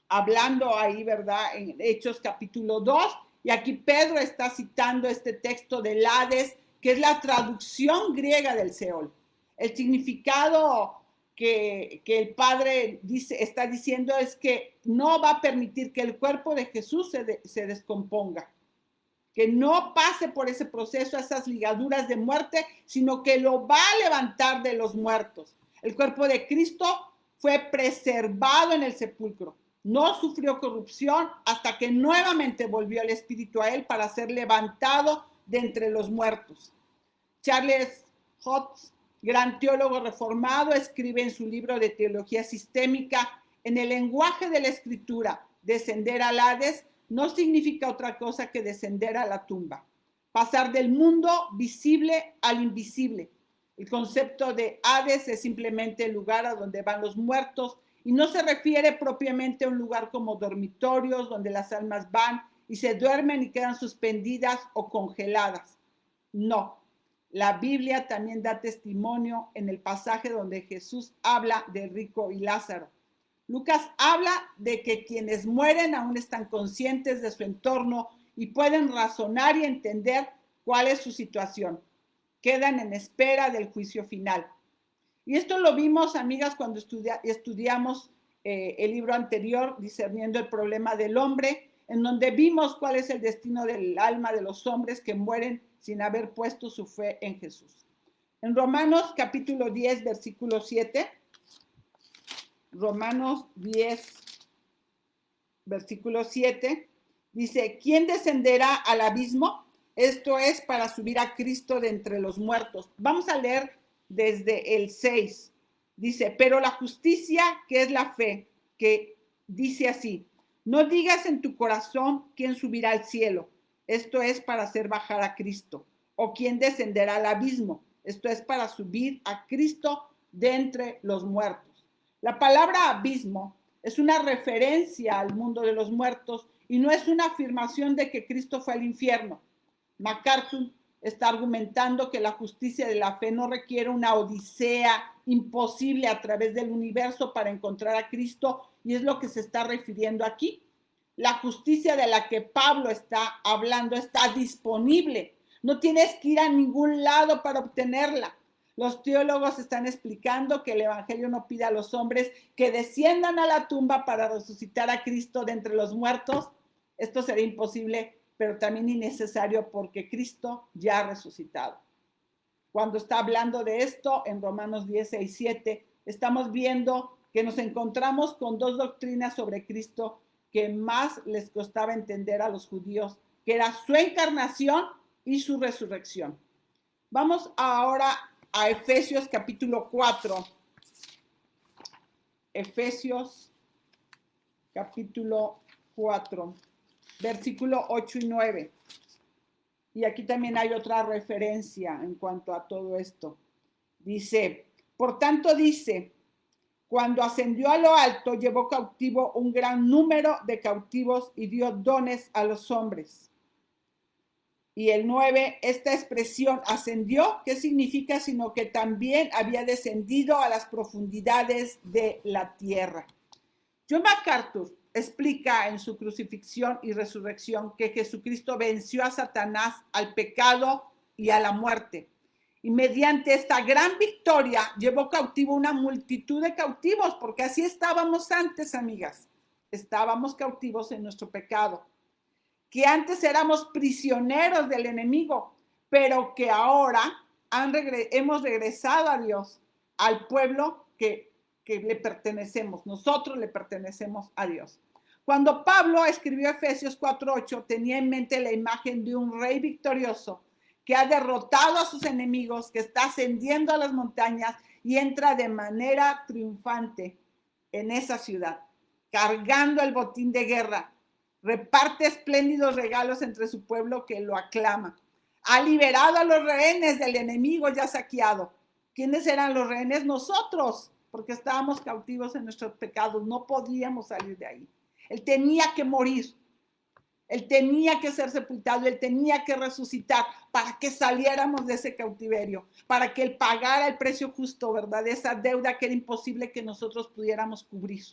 hablando ahí, ¿verdad? En Hechos capítulo 2. Y aquí Pedro está citando este texto del Hades, que es la traducción griega del Seol. El significado que el Padre está diciendo es que no va a permitir que el cuerpo de Jesús se descomponga, que no pase por ese proceso, esas ligaduras de muerte, sino que lo va a levantar de los muertos. El cuerpo de Cristo fue preservado en el sepulcro, no sufrió corrupción hasta que nuevamente volvió el Espíritu a él para ser levantado de entre los muertos. Charles Hotz, gran teólogo reformado, escribe en su libro de teología sistémica, en el lenguaje de la escritura, descender al Hades no significa otra cosa que descender a la tumba, pasar del mundo visible al invisible. El concepto de Hades es simplemente el lugar a donde van los muertos y no se refiere propiamente a un lugar como dormitorios donde las almas van y se duermen y quedan suspendidas o congeladas. No. La Biblia también da testimonio en el pasaje donde Jesús habla de rico y Lázaro. Lucas habla de que quienes mueren aún están conscientes de su entorno y pueden razonar y entender cuál es su situación. Quedan en espera del juicio final. Y esto lo vimos, amigas, cuando estudiamos el libro anterior, Discerniendo el problema del hombre, en donde vimos cuál es el destino del alma de los hombres que mueren sin haber puesto su fe en Jesús. En Romanos capítulo 10, versículo 7, Romanos 10, versículo 7, dice, ¿quién descenderá al abismo? Esto es para subir a Cristo de entre los muertos. Vamos a leer desde el 6. Dice, pero la justicia, que es la fe, que dice así, no digas en tu corazón quién subirá al cielo. Esto es para hacer bajar a Cristo. O quién descenderá al abismo. Esto es para subir a Cristo de entre los muertos. La palabra abismo es una referencia al mundo de los muertos y no es una afirmación de que Cristo fue al infierno. MacArthur está argumentando que la justicia de la fe no requiere una odisea imposible a través del universo para encontrar a Cristo, y es lo que se está refiriendo aquí. La justicia de la que Pablo está hablando está disponible. No tienes que ir a ningún lado para obtenerla. Los teólogos están explicando que el Evangelio no pide a los hombres que desciendan a la tumba para resucitar a Cristo de entre los muertos. Esto sería imposible, pero también innecesario porque Cristo ya ha resucitado. Cuando está hablando de esto en Romanos 10, 6, 7, estamos viendo que nos encontramos con dos doctrinas sobre Cristo que más les costaba entender a los judíos, que era su encarnación y su resurrección. Vamos ahora a Efesios capítulo 4. Efesios capítulo 4, versículo 8 y 9. Y aquí también hay otra referencia en cuanto a todo esto. Dice, por tanto dice, cuando ascendió a lo alto, llevó cautivo un gran número de cautivos y dio dones a los hombres. Y el 9, esta expresión ascendió, ¿qué significa? Sino que también había descendido a las profundidades de la tierra. John MacArthur explica en su crucifixión y resurrección que Jesucristo venció a Satanás, al pecado y a la muerte. Y mediante esta gran victoria llevó cautivo una multitud de cautivos, porque así estábamos antes, amigas. Estábamos cautivos en nuestro pecado, que antes éramos prisioneros del enemigo, pero que ahora hemos regresado a Dios, al pueblo que le pertenecemos. Nosotros le pertenecemos a Dios. Cuando Pablo escribió Efesios 4:8, tenía en mente la imagen de un rey victorioso que ha derrotado a sus enemigos, que está ascendiendo a las montañas y entra de manera triunfante en esa ciudad, cargando el botín de guerra. Reparte espléndidos regalos entre su pueblo que lo aclama. Ha liberado a los rehenes del enemigo ya saqueado. ¿Quiénes eran los rehenes? Nosotros, porque estábamos cautivos en nuestros pecados, no podíamos salir de ahí. Él tenía que morir, él tenía que ser sepultado, él tenía que resucitar para que saliéramos de ese cautiverio, para que él pagara el precio justo, ¿verdad? De esa deuda que era imposible que nosotros pudiéramos cubrir.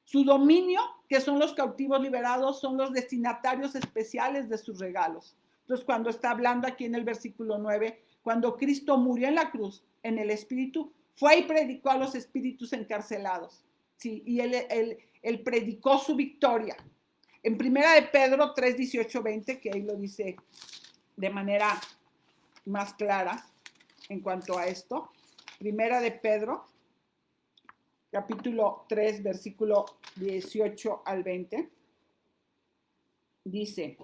Su dominio, que son los cautivos liberados, son los destinatarios especiales de sus regalos. Entonces, cuando está hablando aquí en el versículo 9, cuando Cristo murió en la cruz, en el Espíritu, fue y predicó a los espíritus encarcelados. Sí, y él predicó su victoria. En primera de Pedro 3, 18, 20, que ahí lo dice de manera más clara en cuanto a esto. Primera de Pedro, capítulo 3, versículo 18 al 20, dice,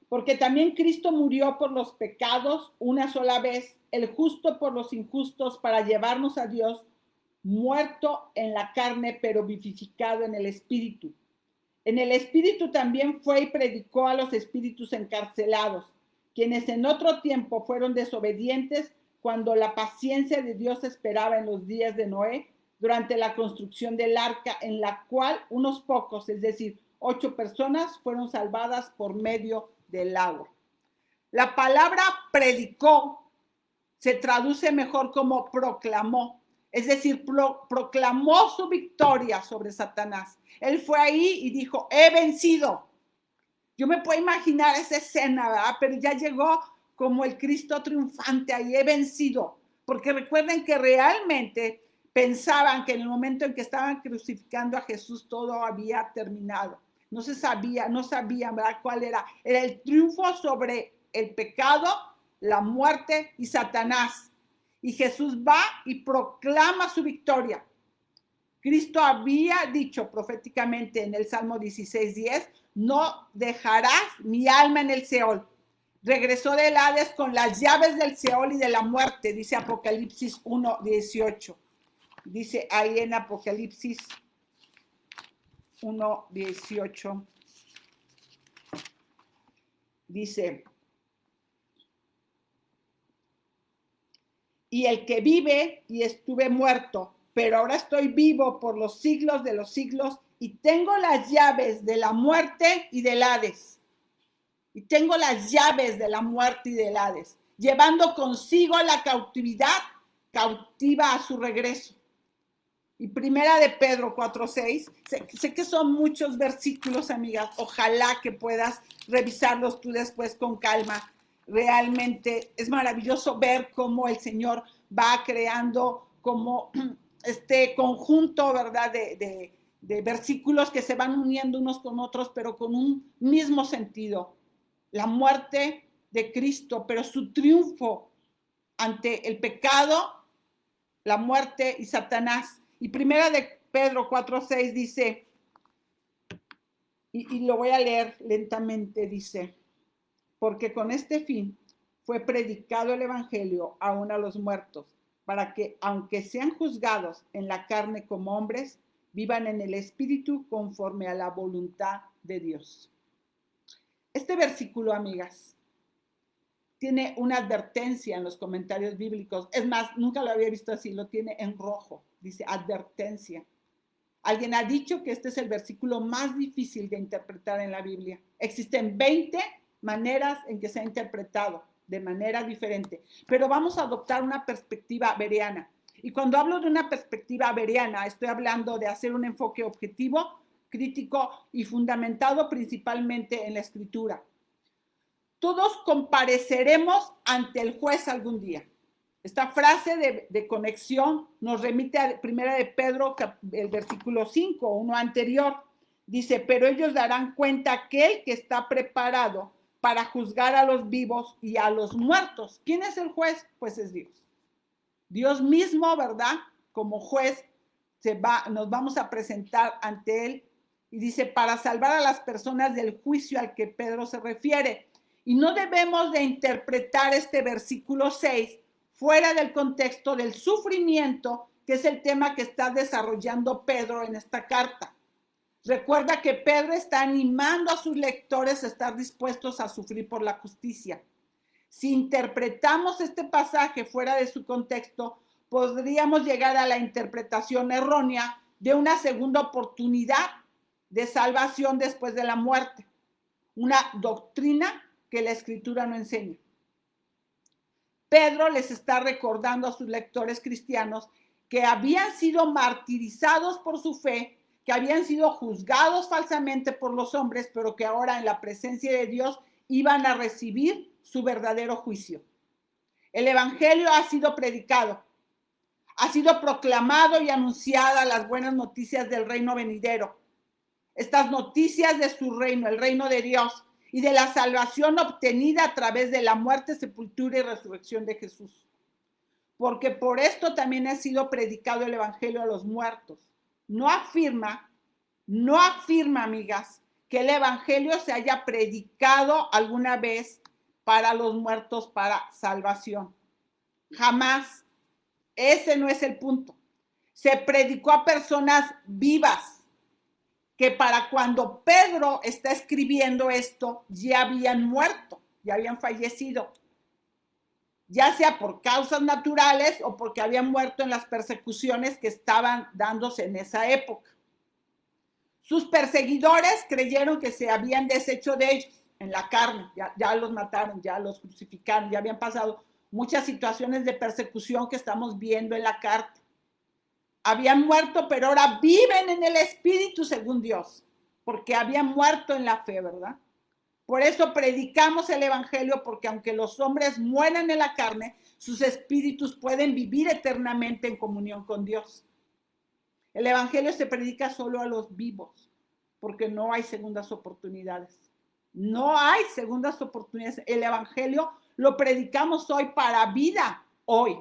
porque también Cristo murió por los pecados una sola vez, el justo por los injustos, para llevarnos a Dios, muerto en la carne, pero vivificado en el Espíritu. En el Espíritu también fue y predicó a los espíritus encarcelados, quienes en otro tiempo fueron desobedientes cuando la paciencia de Dios esperaba en los días de Noé, durante la construcción del arca, en la cual unos pocos, es decir, 8 personas fueron salvadas por medio del agua. La palabra predicó se traduce mejor como proclamó. Es decir, proclamó su victoria sobre Satanás. Él fue ahí y dijo, he vencido. Yo me puedo imaginar esa escena, ¿verdad? Pero ya llegó como el Cristo triunfante ahí, he vencido. Porque recuerden que realmente pensaban que en el momento en que estaban crucificando a Jesús todo había terminado. No sabían, ¿verdad? ¿Cuál era? Era el triunfo sobre el pecado, la muerte y Satanás. Y Jesús va y proclama su victoria. Cristo había dicho proféticamente en el Salmo 16:10, no dejarás mi alma en el Seol. Regresó del Hades con las llaves del Seol y de la muerte, dice Apocalipsis 1:18. Dice ahí en Apocalipsis 1:18. Dice, y el que vive y estuve muerto, pero ahora estoy vivo por los siglos de los siglos y tengo las llaves de la muerte y del Hades. Y tengo las llaves de la muerte y del Hades, llevando consigo la cautividad cautiva a su regreso. Y primera de Pedro 4:6, sé que son muchos versículos, amigas, ojalá que puedas revisarlos tú después con calma. Realmente es maravilloso ver cómo el Señor va creando como este conjunto, ¿verdad? De versículos que se van uniendo unos con otros, pero con un mismo sentido. La muerte de Cristo, pero su triunfo ante el pecado, la muerte y Satanás. Y primera de Pedro 4:6 dice, y lo voy a leer lentamente, dice, porque con este fin fue predicado el evangelio aún a los muertos, para que, aunque sean juzgados en la carne como hombres, vivan en el espíritu conforme a la voluntad de Dios. Este versículo, amigas, tiene una advertencia en los comentarios bíblicos. Es más, nunca lo había visto así, lo tiene en rojo. Dice advertencia. Alguien ha dicho que este es el versículo más difícil de interpretar en la Biblia. Existen 20 maneras en que se ha interpretado de manera diferente, pero vamos a adoptar una perspectiva bereana. Y cuando hablo de una perspectiva bereana, estoy hablando de hacer un enfoque objetivo, crítico y fundamentado principalmente en la Escritura. Todos compareceremos ante el juez algún día. Esta frase de conexión nos remite a primera de Pedro, el versículo 5, uno anterior. Dice, pero ellos darán cuenta a aquel que está preparado para juzgar a los vivos y a los muertos. ¿Quién es el juez? Pues es Dios. Dios mismo, ¿verdad? Como juez, nos vamos a presentar ante él. Y dice, para salvar a las personas del juicio al que Pedro se refiere. Y no debemos de interpretar este versículo 6 fuera del contexto del sufrimiento, que es el tema que está desarrollando Pedro en esta carta. Recuerda que Pedro está animando a sus lectores a estar dispuestos a sufrir por la justicia. Si interpretamos este pasaje fuera de su contexto, podríamos llegar a la interpretación errónea de una segunda oportunidad de salvación después de la muerte. Una doctrina que la Escritura no enseña. Pedro les está recordando a sus lectores cristianos que habían sido martirizados por su fe, que habían sido juzgados falsamente por los hombres, pero que ahora en la presencia de Dios iban a recibir su verdadero juicio. El evangelio ha sido predicado, ha sido proclamado y anunciada las buenas noticias del reino venidero. Estas noticias de su reino, el reino de Dios, y de la salvación obtenida a través de la muerte, sepultura y resurrección de Jesús. Porque por esto también ha sido predicado el evangelio a los muertos. No afirma, amigas, que el evangelio se haya predicado alguna vez para los muertos para salvación. Jamás. Ese no es el punto. Se predicó a personas vivas, que para cuando Pedro está escribiendo esto, ya habían muerto, ya habían fallecido, ya sea por causas naturales o porque habían muerto en las persecuciones que estaban dándose en esa época. Sus perseguidores creyeron que se habían deshecho de ellos en la carne, ya los mataron, ya los crucificaron, ya habían pasado muchas situaciones de persecución que estamos viendo en la carta. Habían muerto, pero ahora viven en el Espíritu según Dios, porque habían muerto en la fe, ¿verdad? Por eso predicamos el Evangelio, porque aunque los hombres mueran en la carne, sus espíritus pueden vivir eternamente en comunión con Dios. El Evangelio se predica solo a los vivos, porque no hay segundas oportunidades. No hay segundas oportunidades. El Evangelio lo predicamos hoy para vida, hoy.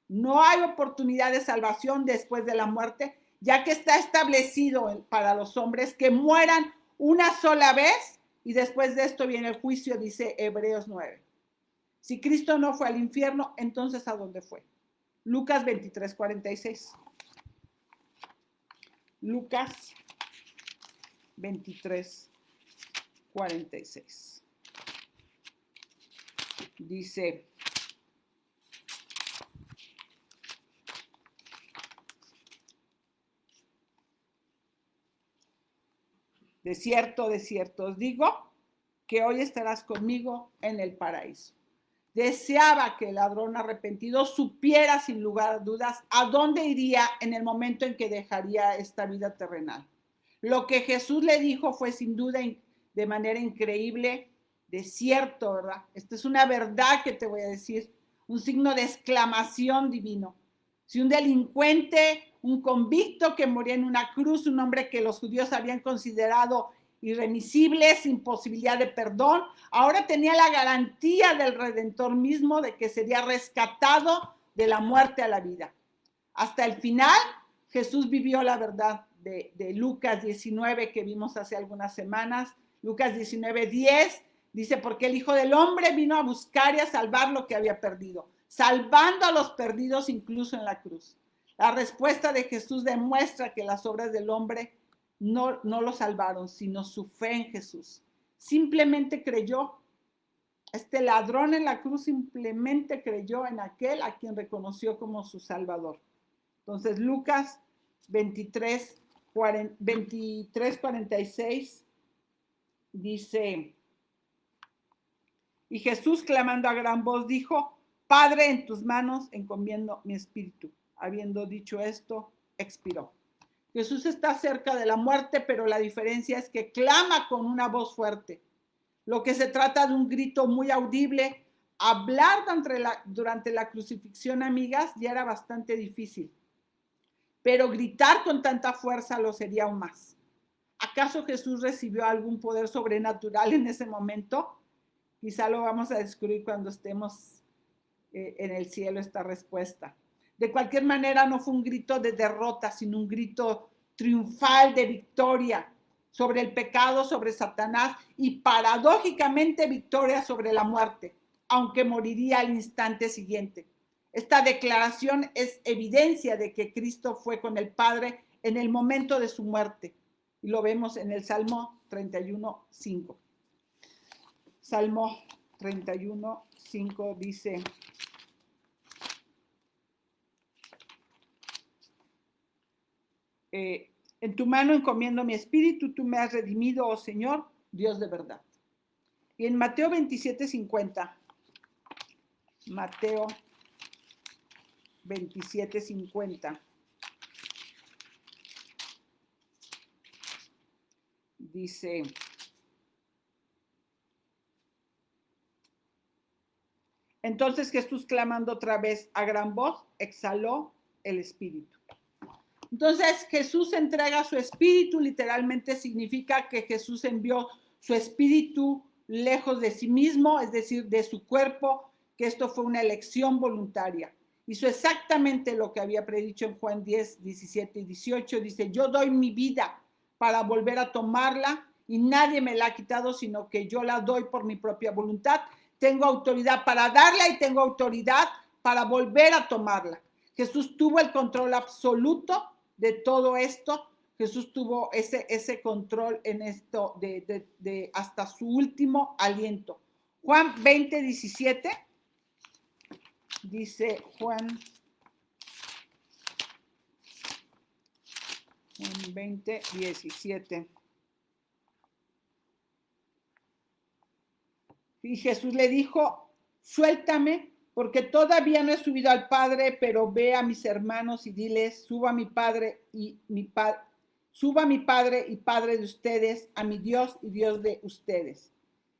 No hay oportunidad de salvación después de la muerte, ya que está establecido para los hombres que mueran una sola vez y después de esto viene el juicio, dice Hebreos 9. Si Cristo no fue al infierno, entonces ¿a dónde fue? Lucas 23:46. Lucas 23:46. Dice: de cierto os digo que hoy estarás conmigo en el paraíso. Deseaba que el ladrón arrepentido supiera sin lugar a dudas a dónde iría en el momento en que dejaría esta vida terrenal. Lo que Jesús le dijo fue sin duda de manera increíble, de cierto, ¿verdad? Esta es una verdad que te voy a decir, un signo de exclamación divino. Si un delincuente, un convicto que moría en una cruz, un hombre que los judíos habían considerado irremisible, sin posibilidad de perdón, ahora tenía la garantía del Redentor mismo de que sería rescatado de la muerte a la vida. Hasta el final, Jesús vivió la verdad de Lucas 19 que vimos hace algunas semanas. Lucas 19:10 dice: porque el Hijo del Hombre vino a buscar y a salvar lo que había perdido, salvando a los perdidos incluso en la cruz. La respuesta de Jesús demuestra que las obras del hombre no lo salvaron, sino su fe en Jesús. Simplemente creyó. Este ladrón en la cruz simplemente creyó en aquel a quien reconoció como su Salvador. Entonces, Lucas 23:46 dice: y Jesús, clamando a gran voz, dijo: Padre, en tus manos encomiendo mi espíritu. Habiendo dicho esto, expiró. Jesús está cerca de la muerte, pero la diferencia es que clama con una voz fuerte. Lo que se trata de un grito muy audible. Hablar durante la crucifixión, amigas, ya era bastante difícil. Pero gritar con tanta fuerza lo sería aún más. ¿Acaso Jesús recibió algún poder sobrenatural en ese momento? Quizá lo vamos a descubrir cuando estemos en el cielo, esta respuesta. De cualquier manera, no fue un grito de derrota, sino un grito triunfal de victoria sobre el pecado, sobre Satanás y paradójicamente victoria sobre la muerte, aunque moriría al instante siguiente. Esta declaración es evidencia de que Cristo fue con el Padre en el momento de su muerte. Y lo vemos en el Salmo 31:5. Salmo 31:5 dice: en tu mano encomiendo mi espíritu, tú me has redimido, oh Señor, Dios de verdad. Y en Mateo 27:50, Mateo 27:50, dice: entonces Jesús, clamando otra vez a gran voz, exhaló el espíritu. Entonces Jesús entrega su espíritu, literalmente significa que Jesús envió su espíritu lejos de sí mismo, es decir, de su cuerpo, que esto fue una elección voluntaria. Hizo exactamente lo que había predicho en Juan 10, 17 y 18. Dice: yo doy mi vida para volver a tomarla y nadie me la ha quitado, sino que yo la doy por mi propia voluntad. Tengo autoridad para darla y tengo autoridad para volver a tomarla. Jesús tuvo el control absoluto de todo esto. Jesús tuvo ese control en esto de hasta su último aliento. Juan 20:17 dice: Juan Juan 20, 17. Y Jesús le dijo, suéltame, porque todavía no he subido al Padre, pero ve a mis hermanos y diles, suba mi Padre y Padre de ustedes, a mi Dios y Dios de ustedes.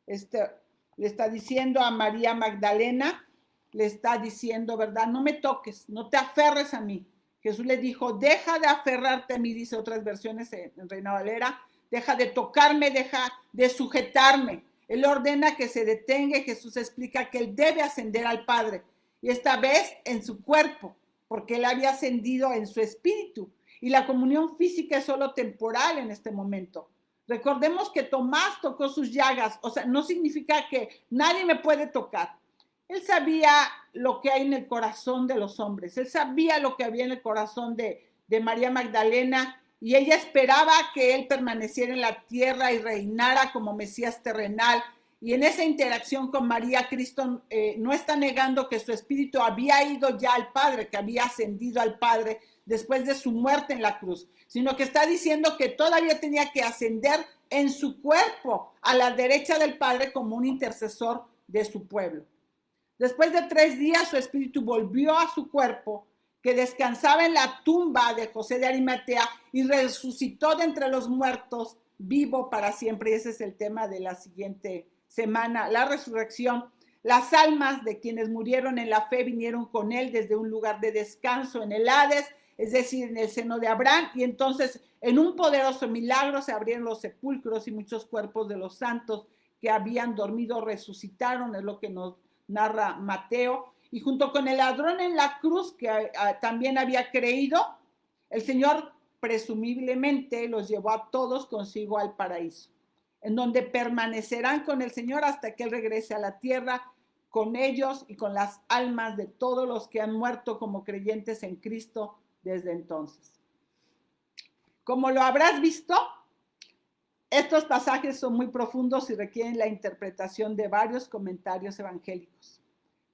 Le está diciendo a María Magdalena, le está diciendo, ¿verdad? No me toques, no te aferres a mí. Jesús le dijo, deja de aferrarte a mí, dice otras versiones en Reina Valera, deja de tocarme, deja de sujetarme. Él ordena que se detenga y Jesús explica que él debe ascender al Padre, y esta vez en su cuerpo, porque él había ascendido en su espíritu, y la comunión física es solo temporal en este momento. Recordemos que Tomás tocó sus llagas, o sea, no significa que nadie me puede tocar. Él sabía lo que hay en el corazón de los hombres, él sabía lo que había en el corazón de María Magdalena, y ella esperaba que él permaneciera en la tierra y reinara como Mesías terrenal. Y en esa interacción con María, Cristo no está negando que su espíritu había ido ya al Padre, que había ascendido al Padre después de su muerte en la cruz, sino que está diciendo que todavía tenía que ascender en su cuerpo a la derecha del Padre como un intercesor de su pueblo. Después de 3 días, su espíritu volvió a su cuerpo, que descansaba en la tumba de José de Arimatea, y resucitó de entre los muertos, vivo para siempre. Y ese es el tema de la siguiente semana, la resurrección. Las almas de quienes murieron en la fe vinieron con él desde un lugar de descanso en el Hades, es decir, en el seno de Abraham, y entonces en un poderoso milagro se abrieron los sepulcros y muchos cuerpos de los santos que habían dormido resucitaron, es lo que nos narra Mateo. Y junto con el ladrón en la cruz, que también había creído, el Señor presumiblemente los llevó a todos consigo al paraíso, en donde permanecerán con el Señor hasta que Él regrese a la tierra, con ellos y con las almas de todos los que han muerto como creyentes en Cristo desde entonces. Como lo habrás visto, estos pasajes son muy profundos y requieren la interpretación de varios comentarios evangélicos,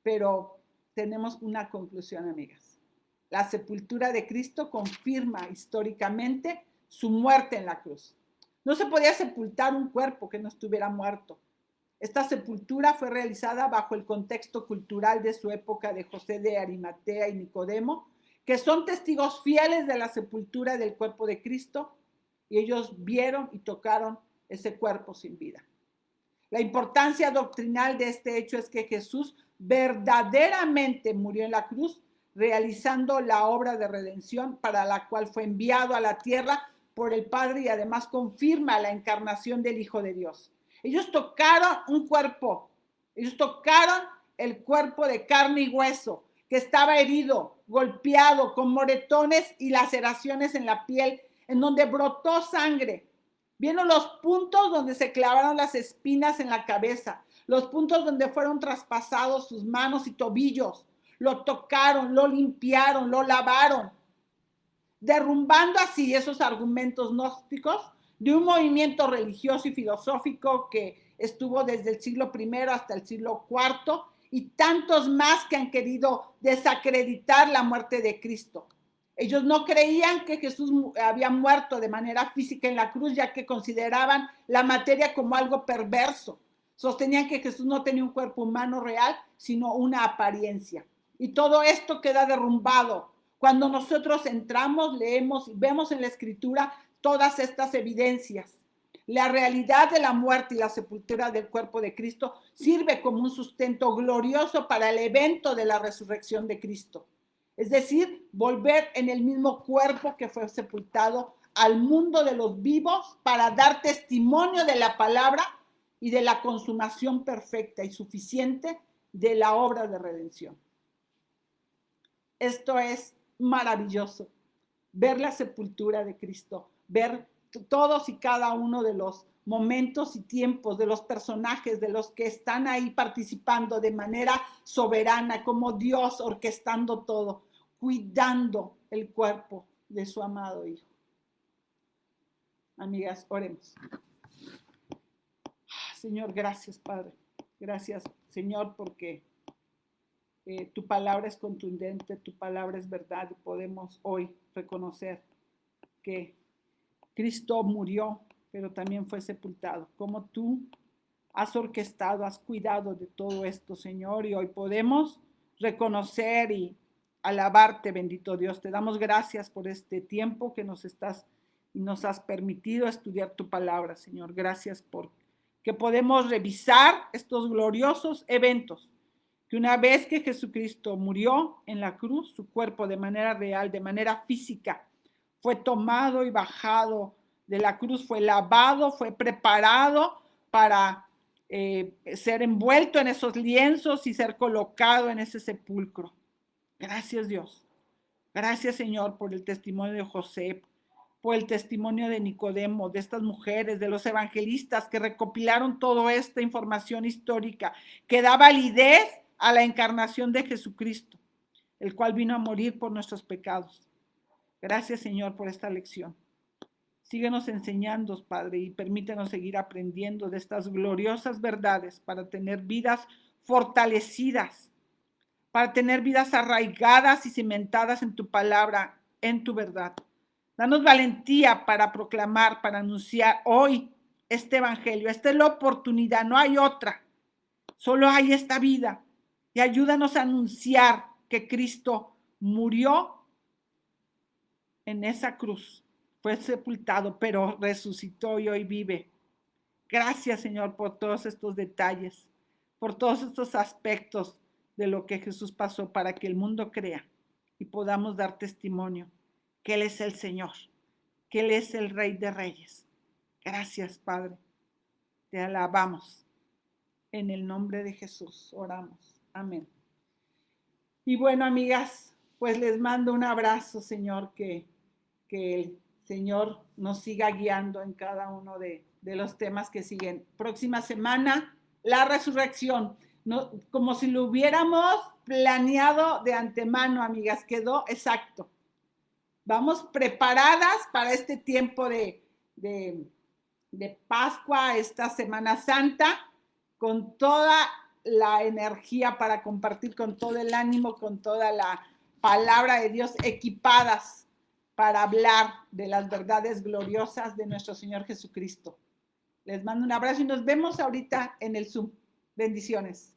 pero tenemos una conclusión, amigas. La sepultura de Cristo confirma históricamente su muerte en la cruz. No se podía sepultar un cuerpo que no estuviera muerto. Esta sepultura fue realizada bajo el contexto cultural de su época de José de Arimatea y Nicodemo, que son testigos fieles de la sepultura del cuerpo de Cristo, y ellos vieron y tocaron ese cuerpo sin vida. La importancia doctrinal de este hecho es que Jesús verdaderamente murió en la cruz, realizando la obra de redención para la cual fue enviado a la tierra por el Padre, y además confirma la encarnación del Hijo de Dios. Ellos tocaron un cuerpo, ellos tocaron el cuerpo de carne y hueso, que estaba herido, golpeado, con moretones y laceraciones en la piel, en donde brotó sangre. Vieron los puntos donde se clavaron las espinas en la cabeza, los puntos donde fueron traspasados sus manos y tobillos. Lo tocaron, lo limpiaron, lo lavaron, derrumbando así esos argumentos gnósticos de un movimiento religioso y filosófico que estuvo desde el siglo I hasta el siglo IV, y tantos más que han querido desacreditar la muerte de Cristo. Ellos no creían que Jesús había muerto de manera física en la cruz, ya que consideraban la materia como algo perverso. Sostenían que Jesús no tenía un cuerpo humano real, sino una apariencia. Y todo esto queda derrumbado cuando nosotros entramos, leemos y vemos en la Escritura todas estas evidencias. La realidad de la muerte y la sepultura del cuerpo de Cristo sirve como un sustento glorioso para el evento de la resurrección de Cristo. Es decir, volver en el mismo cuerpo que fue sepultado al mundo de los vivos para dar testimonio de la palabra y de la consumación perfecta y suficiente de la obra de redención. Esto es maravilloso, ver la sepultura de Cristo, ver todos y cada uno de los momentos y tiempos de los personajes, de los que están ahí participando de manera soberana, como Dios orquestando todo, cuidando el cuerpo de su amado Hijo. Amigas, oremos. Señor, gracias, Padre. Gracias, Señor, porque tu palabra es contundente, tu palabra es verdad, y podemos hoy reconocer que Cristo murió, pero también fue sepultado. Como tú has orquestado, has cuidado de todo esto, Señor, y hoy podemos reconocer y alabarte, bendito Dios. Te damos gracias por este tiempo que nos has permitido estudiar tu palabra, Señor. Gracias por que podemos revisar estos gloriosos eventos, que una vez que Jesucristo murió en la cruz, su cuerpo de manera real, de manera física, fue tomado y bajado de la cruz, fue lavado, fue preparado para ser envuelto en esos lienzos y ser colocado en ese sepulcro. Gracias, Dios. Gracias, Señor, por el testimonio de José, por el testimonio de Nicodemo, de estas mujeres, de los evangelistas que recopilaron toda esta información histórica, que da validez a la encarnación de Jesucristo, el cual vino a morir por nuestros pecados. Gracias, Señor, por esta lección. Síguenos enseñando, Padre, y permítenos seguir aprendiendo de estas gloriosas verdades para tener vidas fortalecidas, para tener vidas arraigadas y cimentadas en tu palabra, en tu verdad. Danos valentía para proclamar, para anunciar hoy este evangelio. Esta es la oportunidad, no hay otra. Solo hay esta vida. Y ayúdanos a anunciar que Cristo murió en esa cruz, fue sepultado, pero resucitó y hoy vive. Gracias, Señor, por todos estos detalles, por todos estos aspectos de lo que Jesús pasó para que el mundo crea y podamos dar testimonio que Él es el Señor, que Él es el Rey de Reyes. Gracias, Padre. Te alabamos. En el nombre de Jesús oramos. Amén. Y bueno, amigas, pues les mando un abrazo, Señor, que el Señor nos siga guiando en cada uno de los temas que siguen. Próxima semana, la resurrección. No, como si lo hubiéramos planeado de antemano, amigas, quedó exacto. Vamos preparadas para este tiempo de Pascua, esta Semana Santa, con toda la energía para compartir, con todo el ánimo, con toda la palabra de Dios, equipadas para hablar de las verdades gloriosas de nuestro Señor Jesucristo. Les mando un abrazo y nos vemos ahorita en el Zoom. Bendiciones.